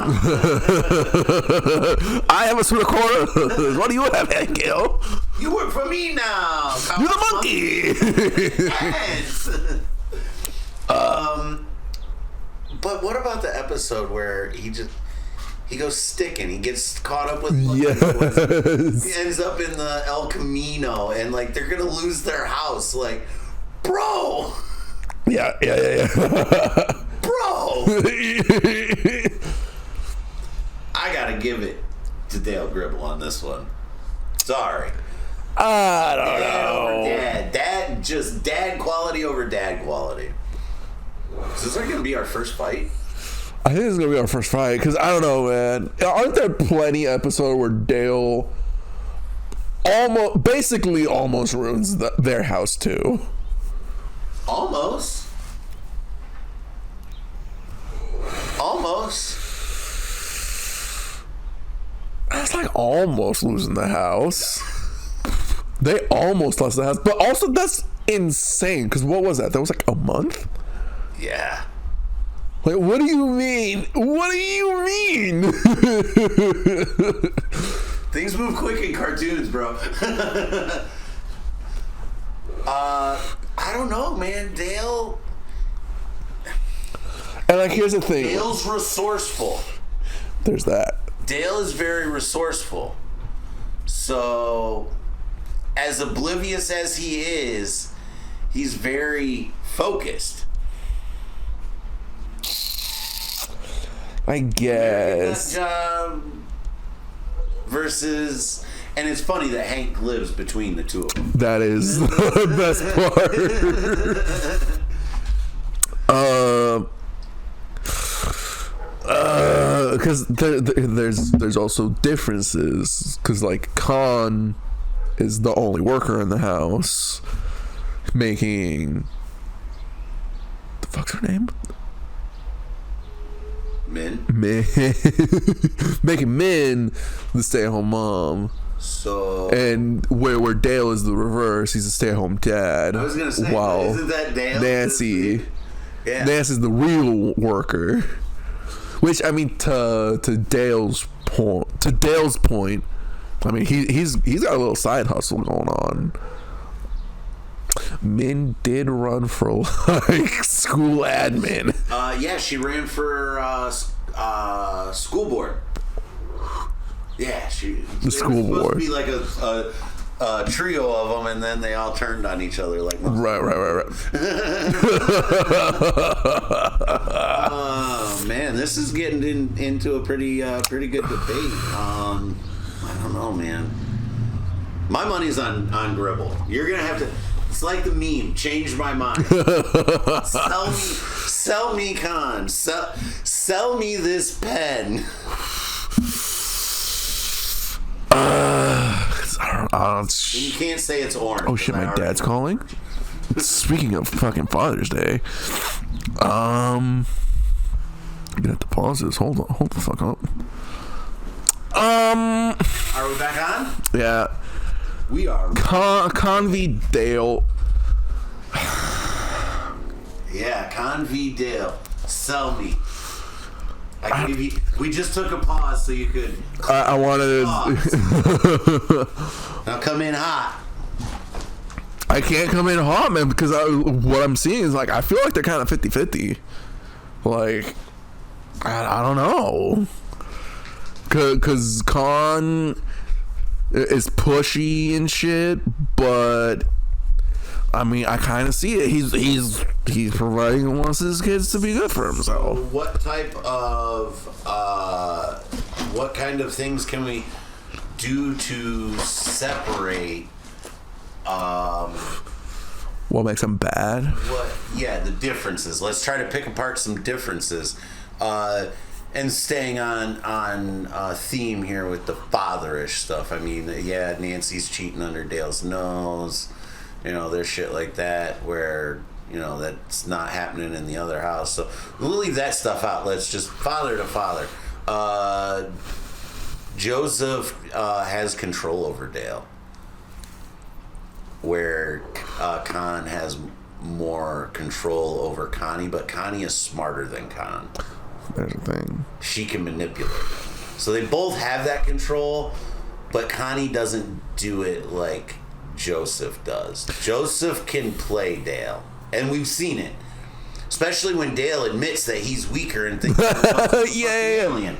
I have a suit of quarters. What do you have, Gil? You work for me now. You're the monkey. Yes. But what about the episode where he goes sticking? He gets caught up with. Yes. He ends up in the El Camino, and like they're gonna lose their house. Like, bro. Yeah. Bro! I gotta give it to Dale Gribble on this one. Sorry. I don't know. Dad quality over dad quality. Is this gonna be our first fight? I think this is gonna be our first fight, because I don't know, man. Aren't there plenty episodes where Dale almost ruins their house too? Almost. That's like almost losing the house. They almost lost the house, but also that's insane. Because what was that? That was like a month. Yeah. Like, what do you mean? What do you mean? Things move quick in cartoons, bro. I don't know, man. Dale. And like, here's the thing. Dale's resourceful. There's that. Dale is very resourceful. So, as oblivious as he is, he's very focused. I guess. That job versus, and it's funny that Hank lives between the two of them. That is the best part. Because there's also differences. Because like Khan is the only worker in the house, making the fuck's her name? Min. Making Min the stay-at-home mom. So and where Dale is the reverse, he's a stay-at-home dad. I was gonna say, wow. Isn't that Dale? Nancy. Yeah. Nancy's the real worker. Which I mean, to Dale's point, I mean he's got a little side hustle going on. Min did run for like school admin. Yeah, she ran for school board. Yeah, the school board. Supposed to be like a trio of them, and then they all turned on each other. Like right. Oh man, this is getting into a pretty good debate. I don't know, man. My money's on Gribble. You're gonna have to. It's like the meme. Change my mind. Sell me Khan. Sell me this pen. You can't say it's orange. Oh shit, my dad's calling. Speaking of fucking Father's Day, I'm gonna have to pause this. Hold the fuck up. Are we back on? Yeah. We are. Con v Dale. Yeah, Con v Dale. Sell me. I give you. We just took a pause so you could. I wanted to. Now come in hot. I can't come in hot, man, because what I'm seeing is like I feel like they're kind of 50-50. Like I don't know, because Khan is pushy and shit, but I mean I kind of see it. He's providing and wants his kids to be good for himself. So what type of what kind of things can we do to separate? What makes them bad? The differences. Let's try to pick apart some differences. And staying on theme here with the fatherish stuff. I mean, yeah, Nancy's cheating under Dale's nose. You know, there's shit like that where, you know, that's not happening in the other house. So we'll leave that stuff out. Let's just father to father. Joseph has control over Dale, where Khan has more control over Connie, but Connie is smarter than Khan. There's a thing. She can manipulate him. So they both have that control, but Connie doesn't do it like Joseph does. Joseph can play Dale, and we've seen it. Especially when Dale admits that he's weaker and thinks he's alien.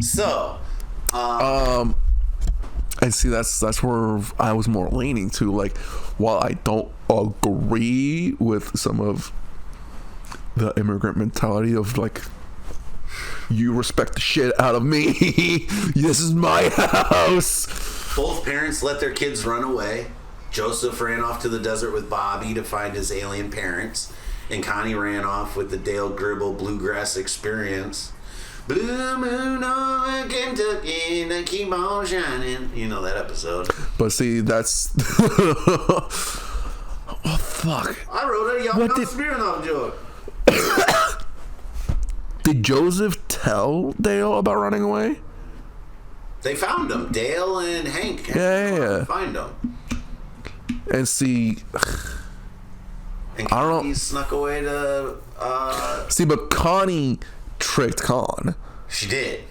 So, and see, that's where I was more leaning to. Like, while I don't agree with some of the immigrant mentality of like, you respect the shit out of me. This is my house. Both parents let their kids run away. Joseph ran off to the desert with Bobby to find his alien parents, and Connie ran off with the Dale Gribble Bluegrass Experience. Blue moon over Kentucky, they keep on shining. You know that episode. But see, that's oh fuck. I wrote a Yall Smirnoff joke. Did Joseph tell Dale about running away? They found him. Dale and Hank. Yeah. Find him. And see, And I don't know. He snuck away to. See, but Connie tricked Khan. She did.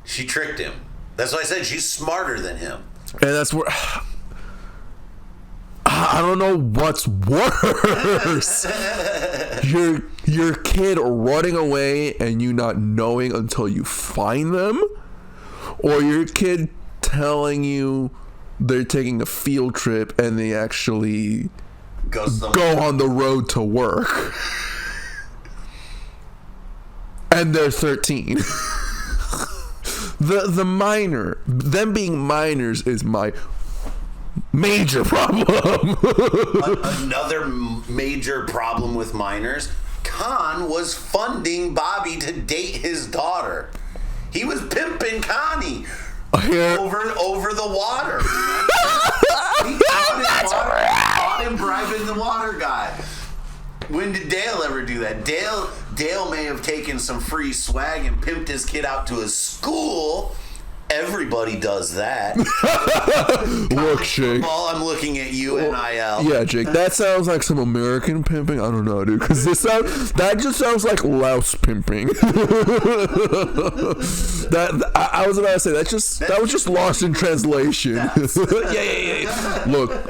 She tricked him. That's why I said she's smarter than him. And that's where I don't know what's worse. your kid running away and you not knowing until you find them, or your kid telling you they're taking a field trip and they actually go on the road to work and they're 13. The minor, them being minors is my major problem. Another major problem with minors, Khan was funding Bobby to date his daughter. He was pimping Connie over the water. He caught him bribing the water guy. When did Dale ever do that? Dale may have taken some free swag and pimped his kid out to a school. Everybody does that. Look, Jake. I'm looking at you, NIL. Yeah, Jake. That sounds like some American pimping. I don't know, dude. Because that just sounds like louse pimping. I was about to say that was just lost in translation. Yeah. Look,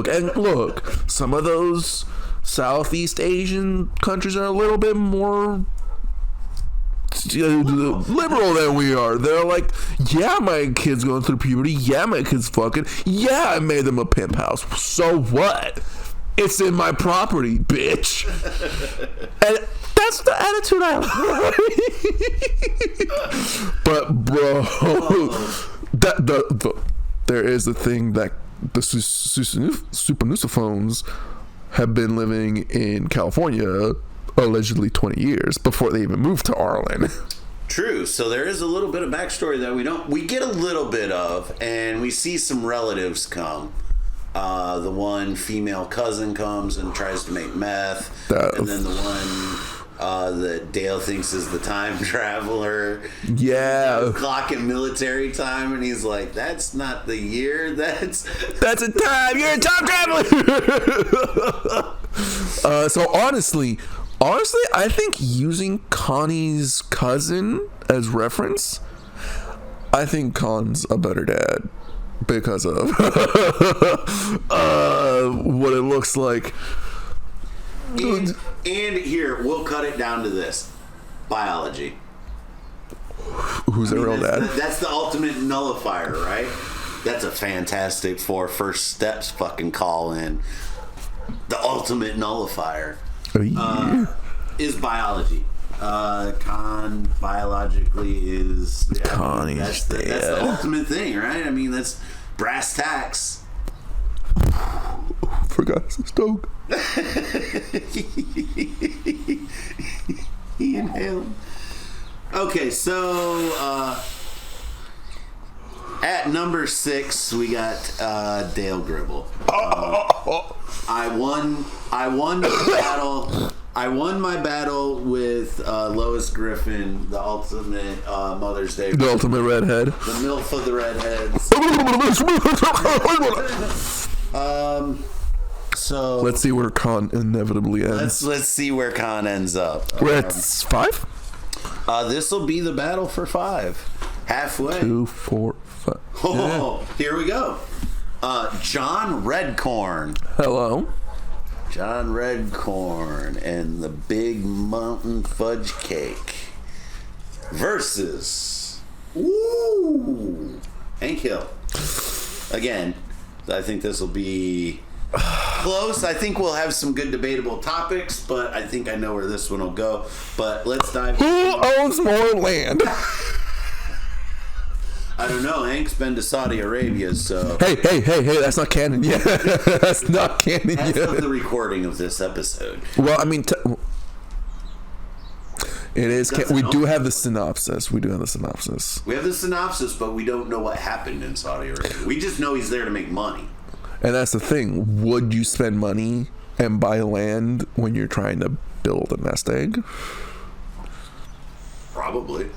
and look. Some of those Southeast Asian countries are a little bit more liberal than we are. They're like, yeah, my kid's going through puberty. Yeah, my kid's fucking. Yeah, I made them a pimp house. So what? It's in my property, bitch. And that's the attitude I like. But bro, there is a thing that the Supernuciphones have been living in California allegedly 20 years before they even moved to Arlen. True. So there is a little bit of backstory that we get a little bit of, and we see some relatives come. The one female cousin comes and tries to make meth, and then the one that Dale thinks is the time traveler. Yeah. Clocking military time, and he's like, that's not the year, that's a time, you're a time traveler. So honestly, I think using Connie's cousin as reference, I think Khan's a better dad because of what it looks like. And here, we'll cut it down to this. Biology. Who's the real dad? That's the ultimate nullifier, right? That's a Fantastic Four first steps fucking call in. The ultimate nullifier. Is biology. Khan biologically is Connie's that's the ultimate thing, right? I mean, that's brass tacks. Forgot to stoke. He inhaled. Okay, so at number 6 we got Dale Gribble. I won my battle with Lois Griffin, the ultimate Mother's Day. The ultimate redhead. The MILF of the redheads. So let's see where Khan inevitably ends. Let's see where Khan ends up. We're at 5? This will be the battle for 5. Halfway. 2, 4, 5. Oh, yeah. Here we go. John Redcorn. Hello. John Redcorn and the Big Mountain Fudge Cake versus Hank Hill. Again, I think this will be close. I think we'll have some good debatable topics, but I think I know where this one will go. But let's dive. Who owns more land? I don't know. Hank's been to Saudi Arabia, so... Hey, that's not canon yet. That's not canon yet. That's of the recording of this episode. Well, I mean... it is... we do have the synopsis. We have the synopsis, but we don't know what happened in Saudi Arabia. We just know he's there to make money. And that's the thing. Would you spend money and buy land when you're trying to build a nest egg? Probably.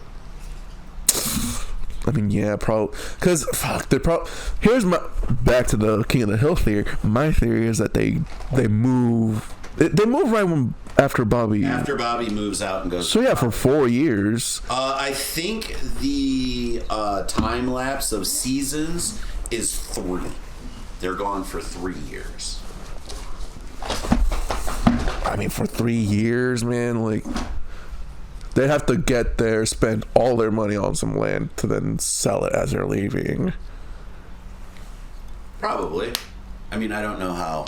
I mean, yeah, probably. Because, here's my... Back to the King of the Hill theory. My theory is that they move... They move right after Bobby... After Bobby moves out and goes... So, yeah, for 4 years. I think the time lapse of seasons is 3. They're gone for 3 years. I mean, for 3 years, man, like... They'd have to get there, spend all their money on some land to then sell it as they're leaving. Probably. I mean, I don't know how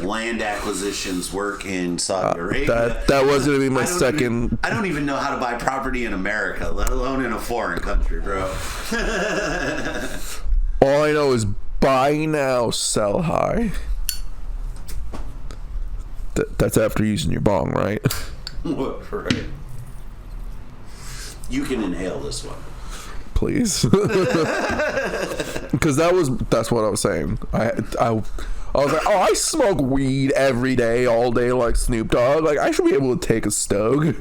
land acquisitions work in Saudi Arabia. That was going to be my second. I don't even know how to buy property in America, let alone in a foreign country, bro. All I know is buy now, sell high. That's after using your bong, right? Right. You can inhale this one. Please. Because that's what I was saying. I was like, oh, I smoke weed every day, all day, like Snoop Dogg. Like, I should be able to take a stog.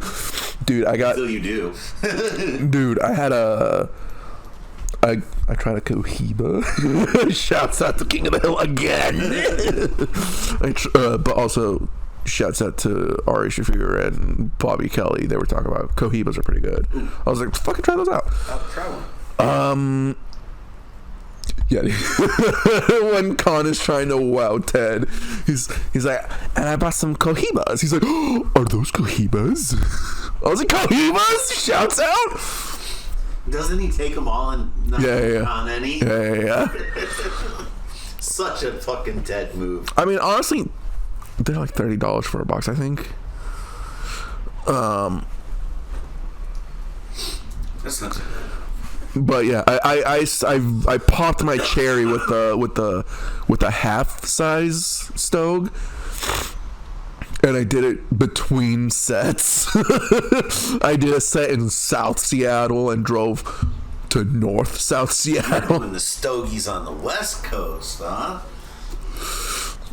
Dude, Until you do. Dude, I tried a Cohiba. Shouts out to King of the Hill again. But also, shouts out to Ari Shaffir and Bobby Kelly. They were talking about Cohibas are pretty good. Ooh. I was like, fucking try those out. I'll try one. Yeah. When Con is trying to wow Ted, he's like, and I bought some Cohibas. He's like, oh, are those Cohibas? I was like, Cohibas? Shouts out. Doesn't he take them all and not on any? Yeah. Such a fucking Ted move. I mean, honestly, they're like $30 for a box, I think. That's not too bad. But yeah, I popped my cherry with the half size stove, and I did it between sets. I did a set in South Seattle and drove to North South Seattle. And the stogies on the West Coast, huh?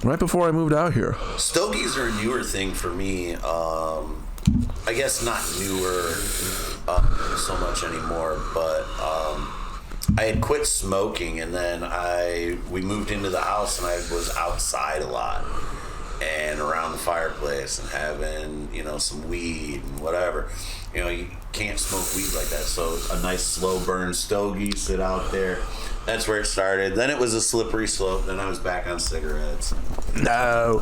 Right before I moved out here. Stogies are a newer thing for me. I guess not newer so much anymore, but I had quit smoking, and then we moved into the house, and I was outside a lot and around the fireplace and having, some weed and whatever. You can't smoke weed like that, so a nice slow burn stogie, sit out there. That's where it started. Then it was a slippery slope. Then I was back on cigarettes. No.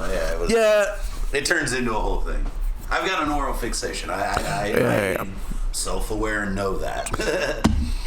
It turns into a whole thing. I've got an oral fixation. I'm self-aware and know that.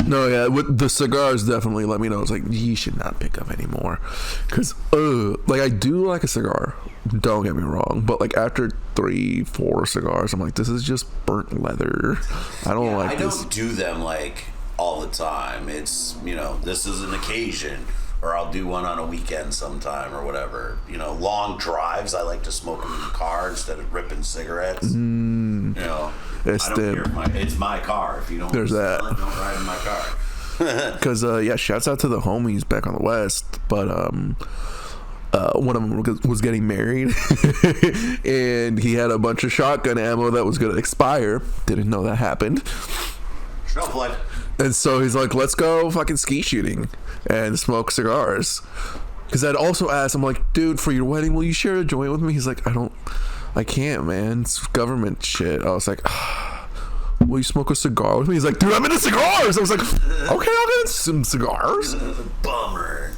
No, yeah, with the cigars, definitely let me know. It's like, you should not pick up anymore. Because, like, I do like a cigar. Don't get me wrong. But, like, after 3-4 cigars, I'm like, this is just burnt leather. I don't like this. I don't do them, like, all the time. It's, this is an occasion. Or I'll do one on a weekend sometime or whatever. Long drives, I like to smoke them in the car instead of ripping cigarettes. I don't care it's my car. If you don't There's that. Don't ride in my car. Because, shouts out to the homies back on the West. But, one of them was getting married. And he had a bunch of shotgun ammo that was going to expire. Didn't know that happened. Shelf life. And so he's like, let's go fucking ski shooting and smoke cigars. Because I'd also asked him, like, dude, for your wedding, will you share a joint with me? He's like, I can't, man. It's government shit. I was like, will you smoke a cigar with me? He's like, dude, I'm into cigars. I was like, okay, I'll get some cigars. Bummer.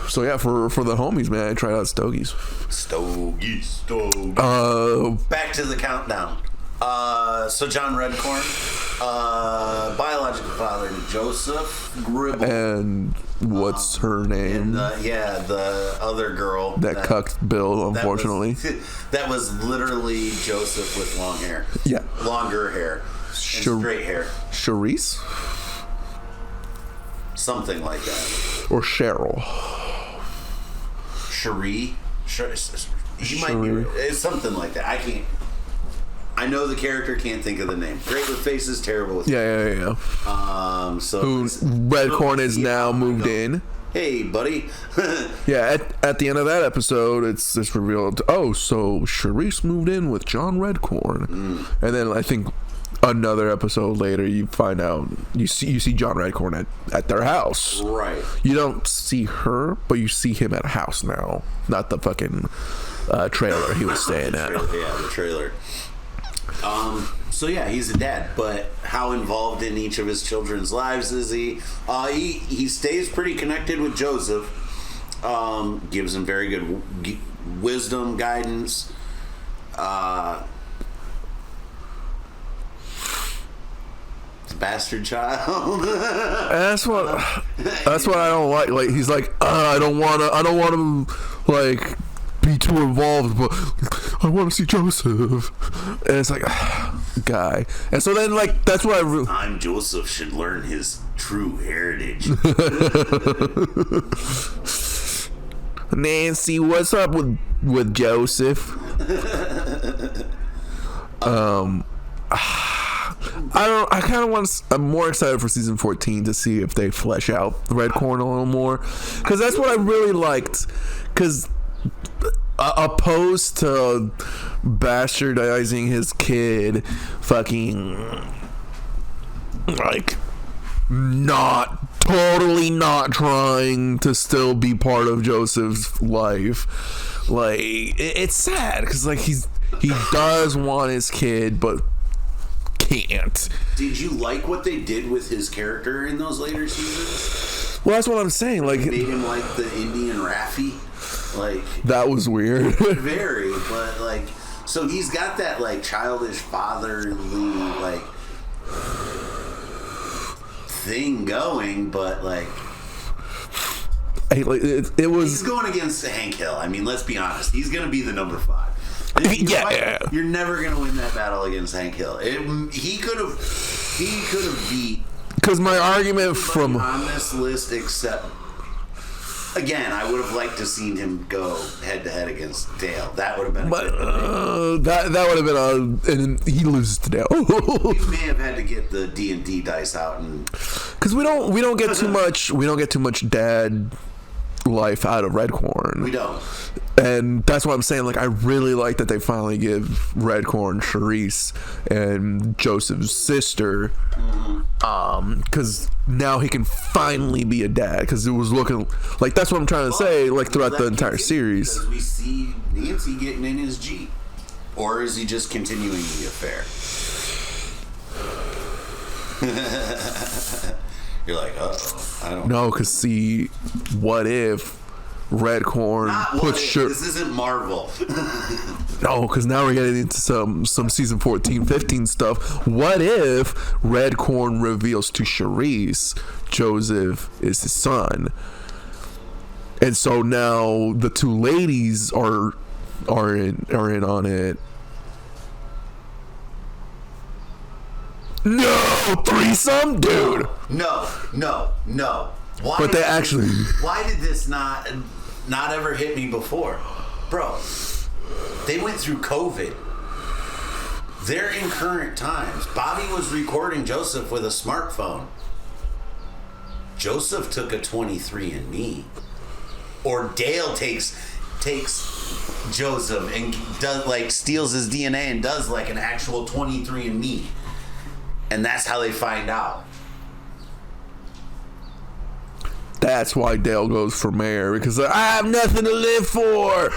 So yeah, for the homies, man, I tried out stogies. Stogies. Back to the countdown. So John Redcorn, biological father Joseph Gribble, and what's her name? And the other girl that cucked Bill, unfortunately. That was literally Joseph with long hair. Yeah, longer hair, and straight hair. Charisse, something like that, or Cheryl. Cherie. You might be. It's something like that. I know the character, can't think of the name. Great with faces, terrible with yeah. So who Redcorn is now moved in. Hey, buddy. Yeah, at the end of that episode, it's revealed. Oh, so Charisse moved in with John Redcorn, and then I think another episode later, you find out you see John Redcorn at their house. Right. You don't see her, but you see him at a house now, not the fucking trailer he was staying at. Yeah, the trailer. So yeah, he's a dad, but how involved in each of his children's lives is he? He stays pretty connected with Joseph. Gives him very good wisdom, guidance. Bastard child. That's what I don't like. Like, he's like, I don't want to like be too involved, but I want to see Joseph. And it's like, guy. And so then, like, that's what I'm Joseph should learn his true heritage. Nancy, what's up with Joseph? I kind of want. I'm more excited for season 14 to see if they flesh out Red Corn a little more, because that's what I really liked. Because opposed to bastardizing his kid, fucking like totally not trying to still be part of Joseph's life. Like it's sad because like he does want his kid, but can't. Did you like what they did with his character in those later seasons? Well, that's what I'm saying. Like, made him like the Indian Raffi. Like that was weird. Very, but like, so he's got that like childish fatherly like thing going, but like. It was. He's going against Hank Hill. I mean, let's be honest. He's going to be the number 5. You're never going to win that battle against Hank Hill. He could have beat. Because my argument from on this list, except again, I would have liked to seen him go head to head against Dale. That would have been. That would have been and he loses to Dale. We may have had to get the D&D dice out and because we don't get too much dad life out of Red Corn. We don't. And that's what I'm saying. Like, I really like that they finally give Red Corn Charisse and Joseph's sister, because now he can finally be a dad. Because it was looking like that's what I'm trying to say. Like throughout the entire series, because we see Nancy getting in his Jeep, or is he just continuing the affair? You're like, I don't know. No, because see, what if Red Corn puts this isn't Marvel. No, because now we're getting into some season 14, 15 stuff. What if Red Corn reveals to Charisse Joseph is his son, and so now the two ladies are in on it. No threesome, dude. No. Why but they actually. Why did this not ever hit me before, bro? They went through COVID. They're in current times. Bobby was recording Joseph with a smartphone. Joseph took a 23andMe, or Dale takes Joseph and does like steals his DNA and does like an actual 23andMe. And that's how they find out. That's why Dale goes for mayor, because I have nothing to live for.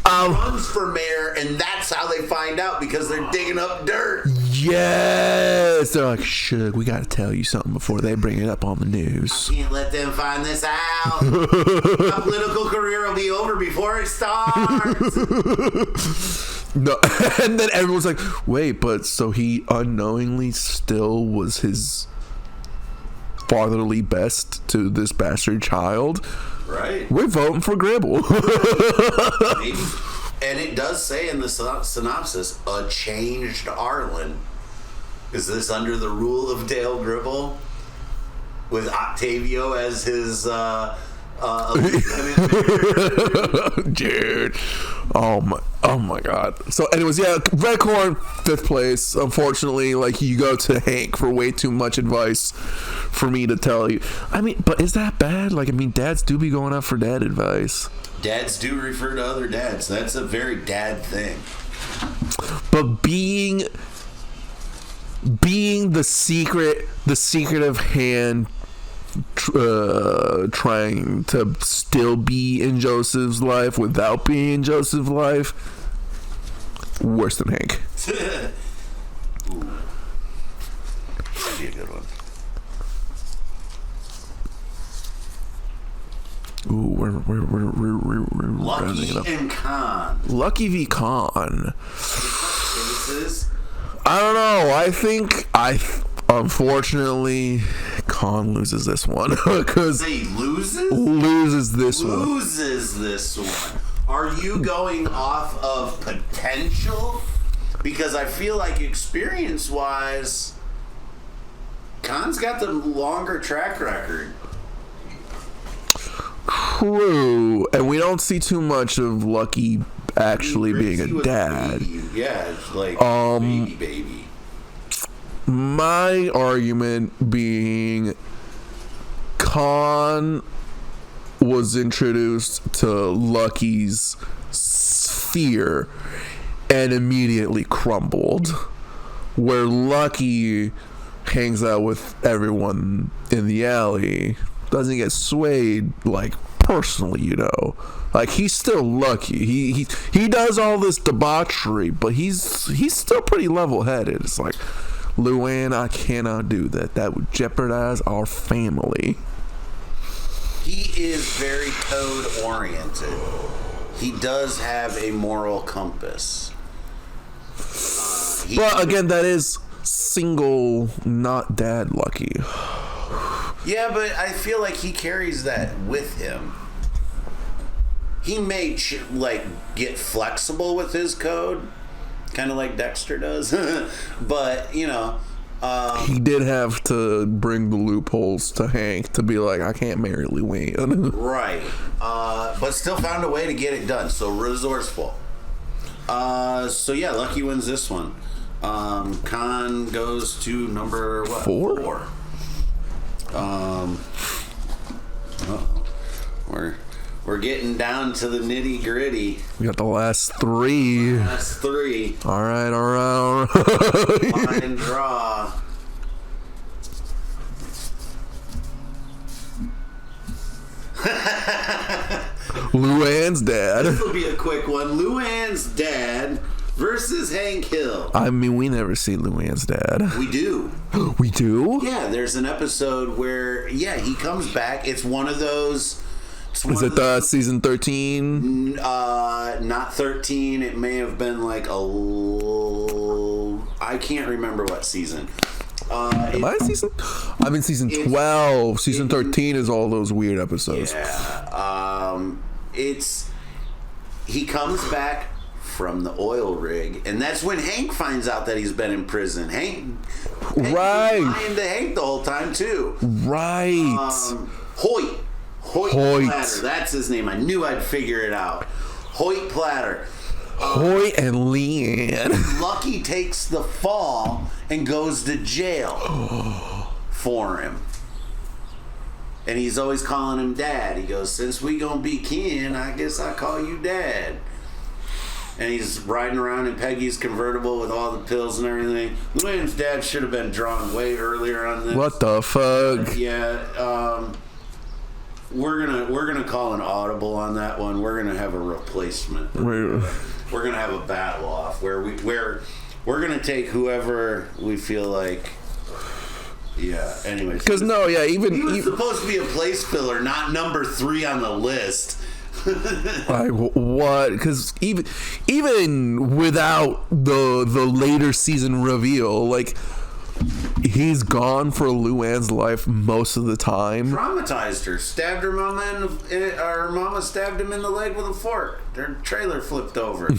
Runs for mayor, and that's how they find out, because they're digging up dirt. Yes, they're like, Shug, we got to tell you something before they bring it up on the news. I can't let them find this out. My political career will be over before it starts. No, and then everyone's like, wait, but so he unknowingly still was his fatherly best to this bastard child? Right. We're voting for Gribble. Maybe. And it does say in the synopsis, a changed Arlen. Is this under the rule of Dale Gribble? With Octavio as his dude. Oh my god. So anyways, yeah, Red Corn 5th place. Unfortunately, like, you go to Hank for way too much advice for me to tell you. I mean, but is that bad? Like, I mean, dads do be going out for dad advice. Dads do refer to other dads. That's a very dad thing. But being the secretive hand, trying to still be in Joseph's life without being in Joseph's life, worse than Hank. Ooh. That'd be a good one. Ooh, we're Lucky and Khan. Lucky v. Khan. Cases. I don't know. I think unfortunately Khan loses this one because he loses this one. Are you going off of potential? Because I feel like experience-wise, Khan's got the longer track record. True, and we don't see too much of Lucky actually being a dad. Yeah, it's like baby. My argument being Khan was introduced to Lucky's sphere and immediately crumbled, where Lucky hangs out with everyone in the alley, doesn't get swayed like personally, you know. Like, he's still Lucky. He does all this debauchery, but he's still pretty level-headed. It's like, Luann, I cannot do that. That would jeopardize our family. He is very code-oriented. He does have a moral compass. But again, that is single, not dad Lucky. Yeah, but I feel like he carries that with him. He may get flexible with his code, kind of like Dexter does. But you know, he did have to bring the loopholes to Hank to be like, I can't marry Luann. Right. But still found a way to get it done. So resourceful. So yeah, Lucky wins this one. Khan goes to number what? 4. We're getting down to the nitty gritty. We got the last 3. All right. Line draw. Luann's dad. This will be a quick one. Luann's dad versus Hank Hill. I mean, we never see Luann's dad. We do. We do? Yeah, there's an episode where, he comes back. It's one of those... Is it season 13? Not 13. It may have been like I can't remember what season. Am I in season? I'm in season 12. Season 13 is all those weird episodes. Yeah. He comes back from the oil rig, and that's when Hank finds out that he's been in prison. Hank right. was lying to Hank the whole time too. Right. Hoyt Platter, that's his name. I knew I'd figure it out. Hoyt Platter. Hoyt and Leanne. Lucky takes the fall and goes to jail for him. And he's always calling him Dad. He goes, since we gonna be kin, I guess I call you Dad. And he's riding around in Peggy's convertible with all the pills and everything. Luann's dad should have been drawn way earlier on this. What the fuck? Yeah, we're gonna call an audible on that one. We're gonna have a replacement. We're gonna have a battle off where we're gonna take whoever we feel like. Yeah. Anyways, because he was supposed to be a place filler, not number 3 on the list. Like what? Because even without the later season reveal, like, he's gone for Luann's life most of the time. Traumatized her. Stabbed her mama her mama stabbed him in the leg with a fork. Their trailer flipped over.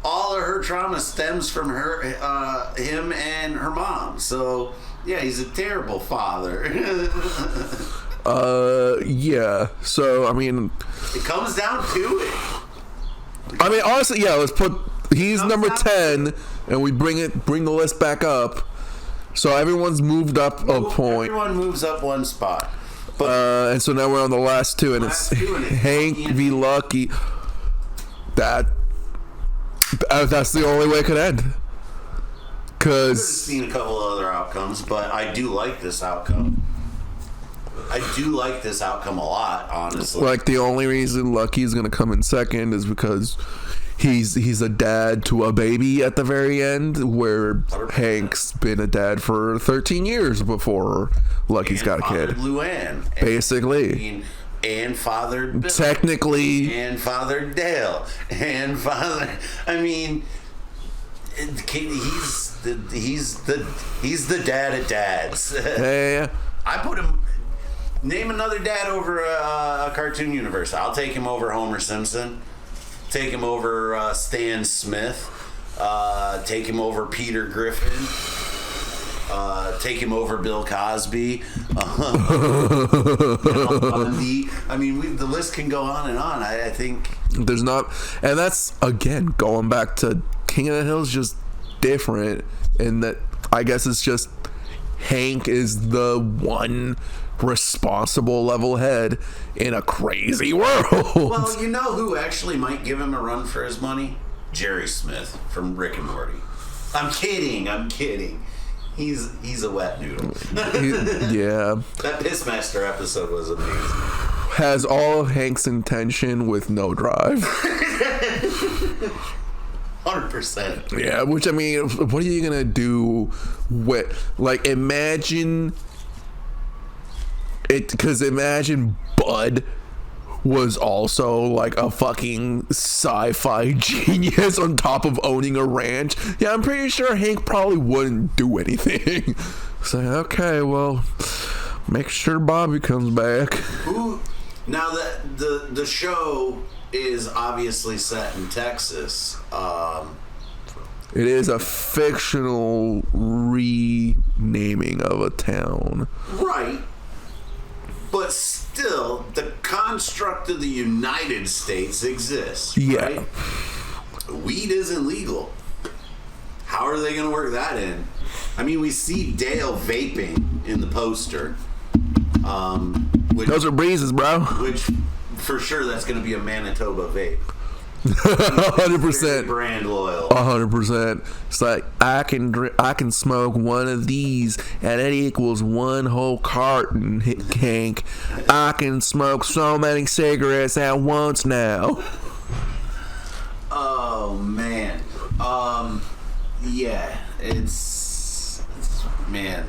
All of her trauma stems from him and her mom. So yeah, he's a terrible father. Yeah. So I mean, it comes down to it. I mean, honestly, yeah. Let's put he's number 10. And we bring the list back up, so everyone's moved up a point. Everyone moves up one spot. But and so now we're on the last 2, and it's Hank v. Lucky. That's the only way it could end. I've seen a couple of other outcomes, but I do like this outcome. I do like this outcome a lot, honestly. Like, the only reason Lucky's gonna come in second is because he's a dad to a baby at the very end, where 100%. Hank's been a dad for 13 years before Lucky's got a kid. Luann. Basically. And fathered Bill. Technically. And fathered Dale. And father. I mean, he's the dad of dads. Yeah. I put him. Name another dad over a cartoon universe. I'll take him over Homer Simpson. Take him over Stan Smith. Take him over Peter Griffin. take him over Bill Cosby. I mean, the list can go on and on. I think there's not, and that's again going back to King of the Hill's just different in that I guess it's just Hank is the one responsible level head in a crazy world. Well, you know who actually might give him a run for his money? Jerry Smith from Rick and Morty. I'm kidding. He's a wet noodle. Yeah. That Pissmaster episode was amazing. Has all of Hank's intention with no drive. 100%. Yeah, which I mean, what are you gonna do with, like, imagine it, because imagine Bud was also like a fucking sci-fi genius on top of owning a ranch. Yeah, I'm pretty sure Hank probably wouldn't do anything. It's like, okay, well, make sure Bobby comes back. Who? Now that the show is obviously set in Texas. It is a fictional renaming of a town. Right. But still, the construct of the United States exists. Yeah. Right? Weed isn't legal. How are they going to work that in? I mean, we see Dale vaping in the poster. Those are breezes, bro. Which, for sure, that's going to be a Manitoba vape. 100%. Brand loyal. 100%. It's like I can smoke one of these and it equals one whole carton. Hank, I can smoke so many cigarettes at once now. Oh man. Yeah. It's man.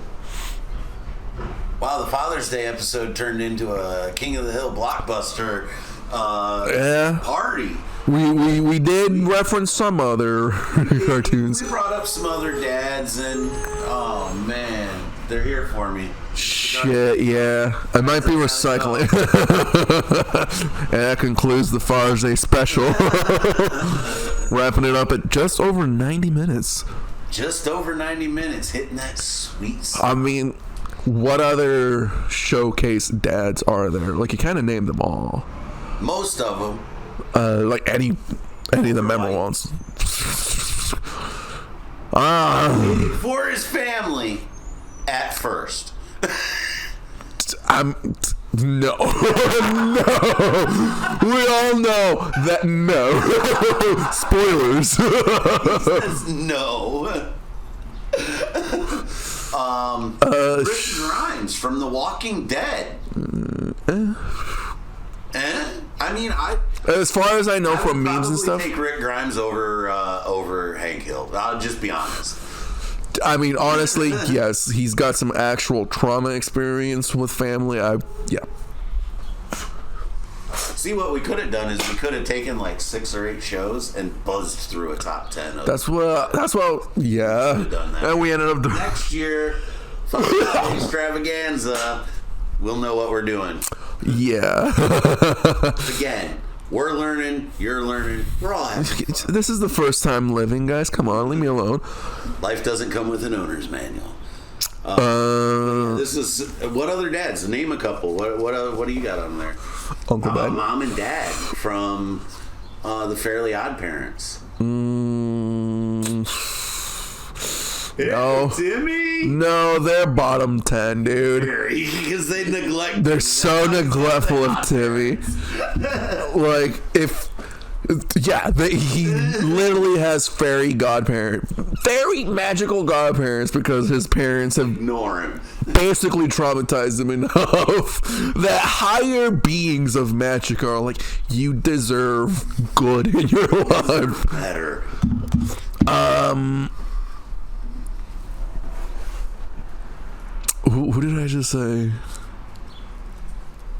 Wow, the Father's Day episode turned into a King of the Hill blockbuster party. We did reference some other cartoons. We brought up some other dads, and oh man, they're here for me. Shit, yeah. I might be recycling. And that concludes the Father's Day special. Wrapping it up at just over 90 minutes. Just over 90 minutes, hitting that sweet spot. I mean, what other showcase dads are there? Like, you kind of named them all. Most of them. Like any of the memorable ones. For his family, at first. No. No. We all know that no. Spoilers. He says no. Rick Grimes from The Walking Dead. I mean, as far as I know from memes and stuff, I would take Rick Grimes over Hank Hill. I'll just be honest. I mean, honestly, yes, he's got some actual trauma experience with family. Yeah. See, what we could have done is we could have taken like 6 or 8 shows and buzzed through a top 10. That's what. Yeah. Done that. And we ended up next year. Extravaganza. We'll know what we're doing. Yeah. Again, we're learning, you're learning, we're all having fun. This is the first time living, guys. Come on, leave me alone. Life doesn't come with an owner's manual. This is what other dads? Name a couple. What do you got on there? Uncle Ben, Mom and Dad from the Fairly Odd Parents. No, Timmy. No, they're bottom 10, dude. Because they neglect. They're so neglectful of Timmy. Like, he literally has fairy magical godparents because his parents have ignore him. Basically traumatized him enough that higher beings of magic are like, you deserve good in your life. Better. Who did I just say?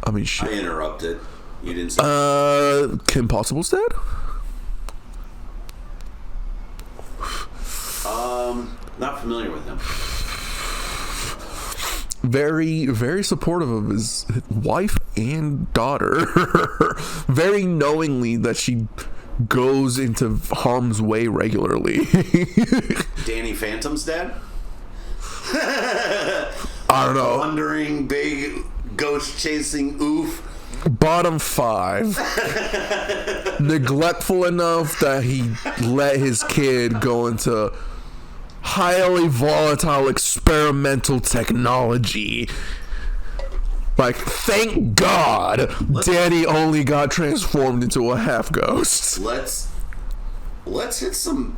I mean, shit. I interrupted. You didn't say. Kim Possible's dad? Not familiar with him. Very, very supportive of his wife and daughter. Very knowingly that she goes into harm's way regularly. Danny Phantom's dad? I don't know. Wandering, big, ghost-chasing oof. Bottom 5. Neglectful enough that he let his kid go into highly volatile experimental technology. Like, thank God Danny only got transformed into a half ghost. Let's hit some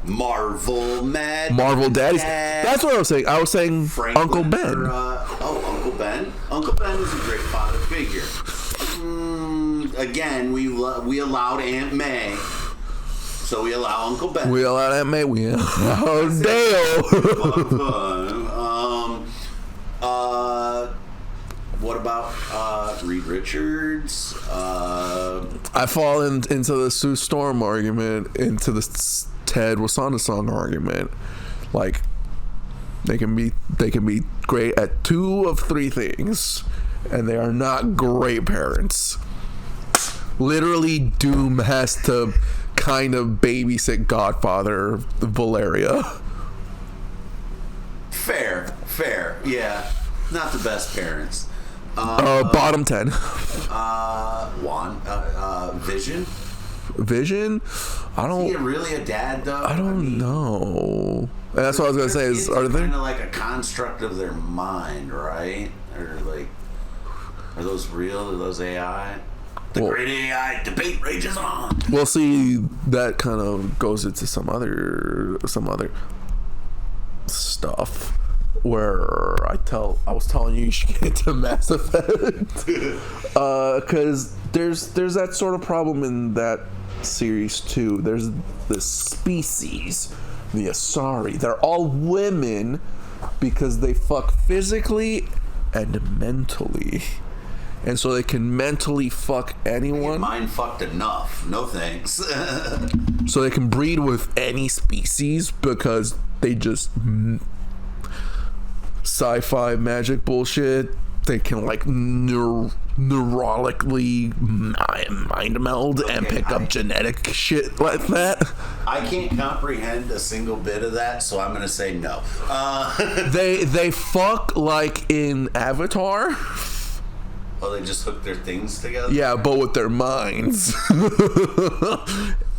Marvel Daddies. That's what I was saying. I was saying Franklin Uncle Ben. Uncle Ben. Uncle Ben is a great father figure. Again, we allowed Aunt May, so we allow Uncle Ben. We allowed Aunt May. We allowed Dale. What about Reed Richards? I fall into the Sue Storm argument, into the Ted Wasana-song argument. Like, they can be great at 2 of 3 things, and they are not great parents. Literally, Doom has to kind of babysit Godfather Valeria. Fair, yeah. Not the best parents. Bottom 10. Vision. Vision? I don't. Is he really a dad though? I don't know. And that's what I was gonna say. Is are they kind of like a construct of their mind, right? Or like, are those real? Are those AI? The great AI debate rages on. We'll see. That kind of goes into some other stuff. Where I was telling you should get into Mass Effect, because there's that sort of problem in that series too. There's this species, the Asari. They're all women because they fuck physically and mentally, and so they can mentally fuck anyone. Mind fucked enough. No thanks. So they can breed with any species because they just. Sci-fi magic bullshit. They can like neurologically mind meld and pick up genetic shit like that. I can't comprehend a single bit of that, so I'm gonna say no. They fuck like in Avatar. Oh, they just hook their things together? Yeah, but with their minds.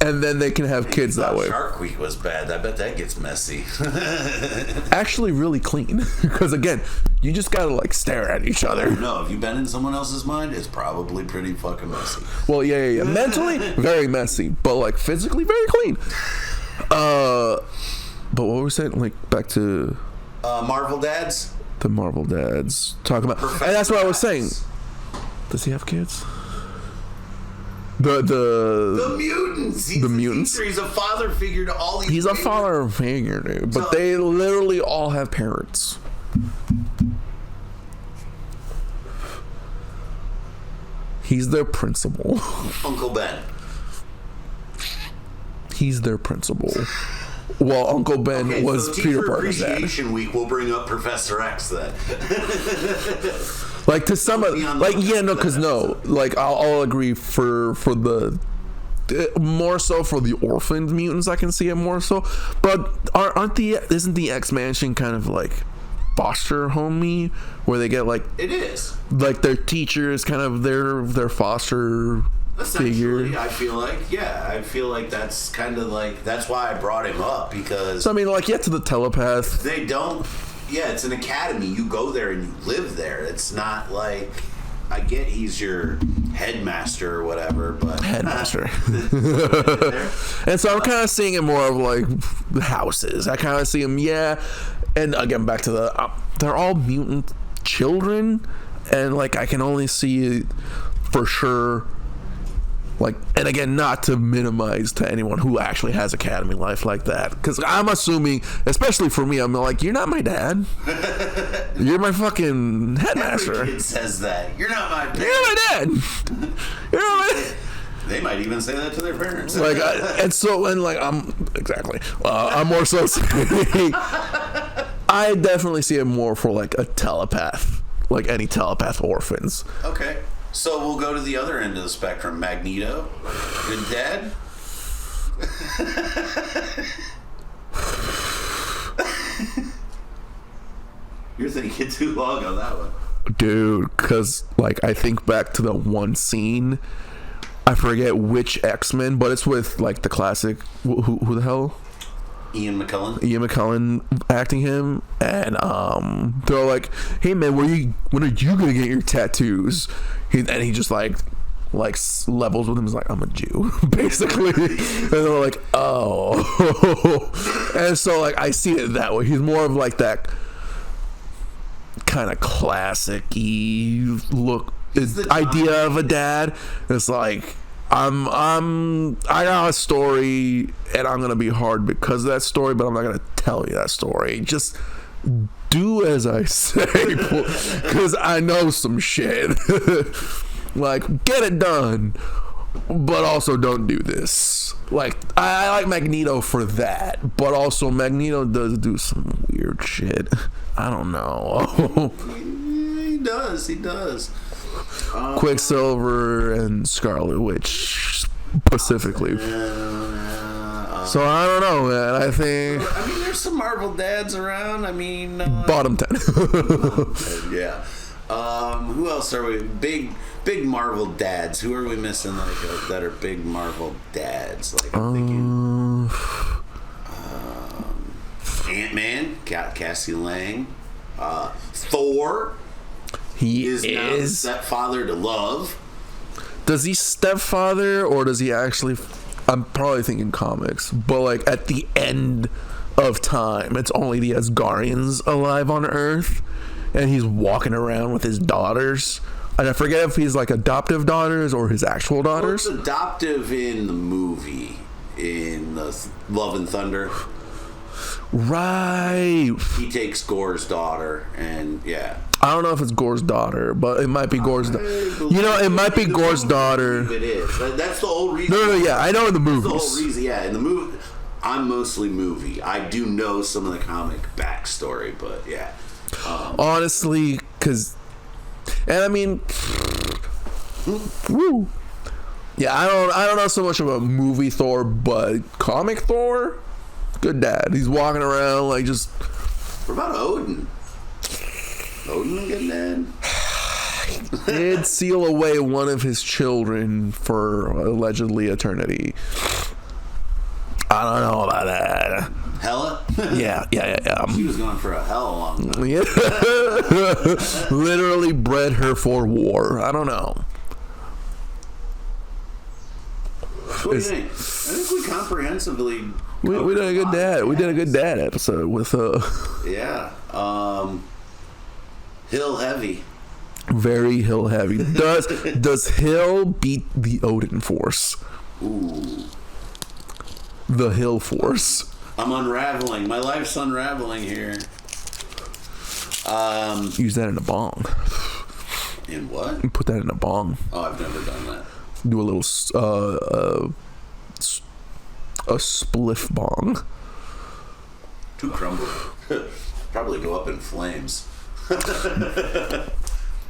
And then they can have kids that way. Shark Week was bad. I bet that gets messy. Actually really clean. Because again, you just gotta like stare at each other. No, if you've been in someone else's mind, it's probably pretty fucking messy. Well, yeah. Mentally, very messy. But like physically, very clean. But what were we saying? Like back to... Marvel Dads? The Marvel Dads. Talk about... And that's what I was saying. Does he have kids? The mutants. The mutants. He's a father figure to all these. He's a father figure, dude. But they literally all have parents. He's their principal. Uncle Ben. He's their principal. Well, Uncle Ben was Peter Parker's dad. Appreciation Week, we'll bring up Professor X then. Like to some of, like like I'll agree for the more so for the orphaned mutants. I can see it more so, but isn't the X Mansion kind of like foster homey where they get like it is like their teacher is kind of their foster figure. I feel like that's kind of like that's why I brought him up because so I mean like to the telepath they don't. Yeah, it's an academy. You go there and you live there. It's not like I get he's your headmaster or whatever, but headmaster. And so I'm kind of seeing it more of like the houses. I kind of see them, and again back to they're all mutant children, and like I can only see for sure. Like, and again, not to minimize to anyone who actually has academy life like that, because I'm assuming, especially for me, I'm like, you're not my dad. You're my fucking headmaster. Every kid says that. You're not my dad. You're my dad. You're not my dad. They might even say that to their parents. Like, I'm more so saying, I definitely see it more for like a telepath, like any telepath orphans. Okay. So we'll go to the other end of the spectrum. Magneto, good dad. You're thinking too long on that one. Dude, because, like, I think back to the one scene. I forget which X-Men, but it's with, like, the classic... Who the hell? Ian McKellen acting him. And they're like, hey, man, when are you going to get your tattoos? And he just, like levels with him. He's like, I'm a Jew, basically. And they're like, oh. And so, like, I see it that way. He's more of, like, that kind of classic-y look, idea of a dad. It's like, I got a story, and I'm gonna be hard because of that story, but I'm not gonna tell you that story. Just do as I say, because I know some shit. Like, get it done, but also don't do this. Like, I like Magneto for that, but also Magneto does do some weird shit. I don't know. He does. Quicksilver and Scarlet Witch specifically. So I don't know, man. I think there's some Marvel dads around. Bottom 10. Yeah. Who else are we? Big Marvel dads. Who are we missing? Like that are big Marvel dads. Like I'm thinking. Ant-Man, Cassie Lang. Thor. He is now the stepfather to Love. Does he stepfather, or does he actually? I'm probably thinking comics, but like at the end of time, it's only the Asgardians alive on Earth, and he's walking around with his daughters. And I forget if he's like adoptive daughters or his actual daughters. Well, it's adoptive in the movie, in Love and Thunder. Right. He takes Gore's daughter, and yeah. I don't know if it's Gore's daughter, but it might be Gore's daughter. You know, it might be Gore's daughter. It is. That's the whole reason. No, yeah, I know in the movies. That's the whole reason, yeah. In the movie, I'm mostly movie. I do know some of the comic backstory, but yeah. Honestly, because, and I mean, woo. Yeah, I don't know so much about movie Thor, but comic Thor, good dad. He's walking around like just. What about Odin? Odin, good dad. Did seal away one of his children for allegedly eternity. I don't know about that. Hela? Yeah. She was going for a hell of a long time. Yeah. Literally bred her for war. I don't know. What do you think? I think we comprehensively. We did a good dad. We did a good dad episode with Yeah. Hill heavy. Very Hill heavy. Does Hill beat the Odin Force? Ooh. The Hill Force. I'm unraveling. My life's unraveling here. Use that in a bong. In what? Put that in a bong. Oh, I've never done that. Do a little a spliff bong. Too crumble. Probably go up in flames.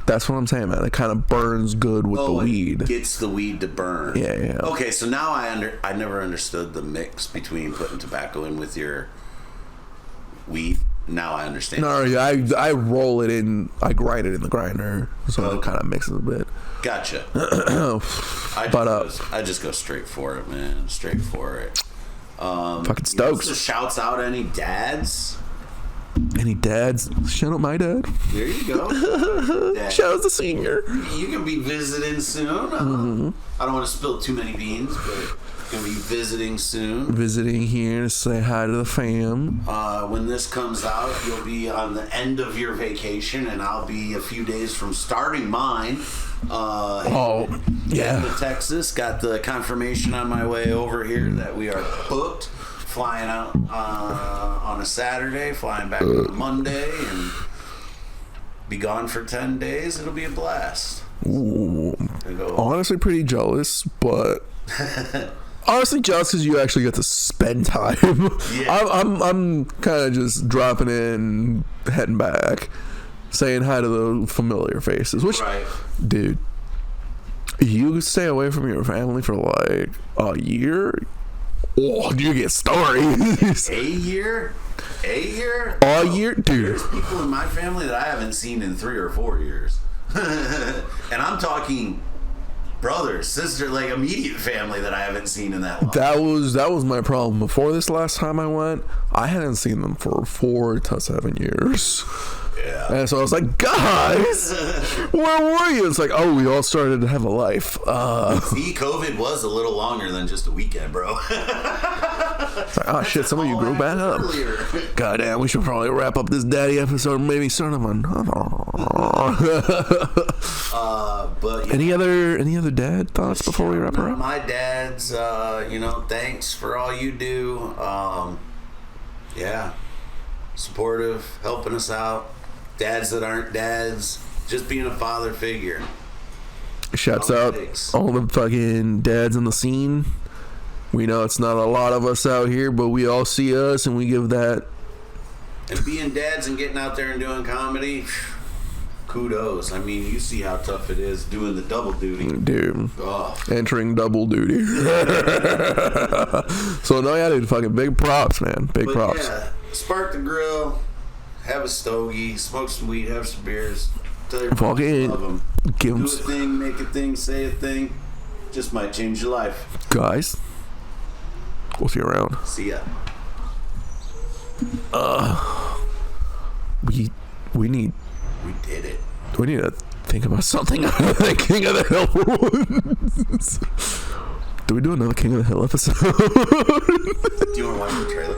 That's what I'm saying, man. It kind of burns good with the weed. It gets the weed to burn. Yeah. Okay, so now I never understood the mix between putting tobacco in with your weed. Now I understand. No, I roll it in. I grind it in the grinder, so it kind of mixes a bit. Gotcha. I just go straight for it, man. Straight for it. Fucking stokes. Just shouts out any dads. Any dads? Shout out my dad. There you go. Shout out the senior. You can be visiting soon. I don't want to spill too many beans, but you're going to be visiting soon. Visiting here to say hi to the fam. When this comes out, you'll be on the end of your vacation, and I'll be a few days from starting mine. Yeah. To Texas. Got the confirmation on my way over here that we are booked. Flying out on a Saturday, flying back on a Monday, and be gone for 10 days. It'll be a blast. Ooh. Honestly, pretty jealous, but honestly jealous because you actually get to spend time. Yeah. I'm kind of just dropping in, heading back, saying hi to the familiar faces. Which, right. Dude, you stay away from your family for like a year. Oh, you get stories. A year? All year, dude. There's people in my family that I haven't seen in 3 or 4 years. And I'm talking brothers, sister, like immediate family that I haven't seen in that long. That was my problem. Before this last time I went, I hadn't seen them for 4 to 7 years. Yeah. And so I was like, guys, where were you? It's like, oh, we all started to have a life. See, COVID was a little longer than just a weekend, bro. It's like, oh shit, some of you grew back up. God damn, we should probably wrap up this daddy episode and maybe start them on. But Any other dad thoughts before we wrap her up? My dad's, thanks for all you do. Yeah, supportive, helping us out. Dads that aren't dads, just being a father figure. Shouts out all the fucking dads in the scene. We know it's not a lot of us out here, but we all see us and we give that. And being dads and getting out there and doing comedy, kudos. I mean, you see how tough it is doing the double duty. Dude. Oh. Entering double duty. So, no, yeah, dude, fucking big props, man. Big props. Yeah, spark the grill, have a stogie, smoke some weed, have some beers. Tell your friends you love them. Give Do them a thing, make a thing, say a thing. Just might change your life. guys. We'll see you around. See ya. We need did it. We need to think about something other than King of the Hill ones. Do we do another King of the Hill episode? Do you want to watch the trailer?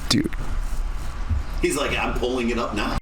Dude. He's like, I'm pulling it up now.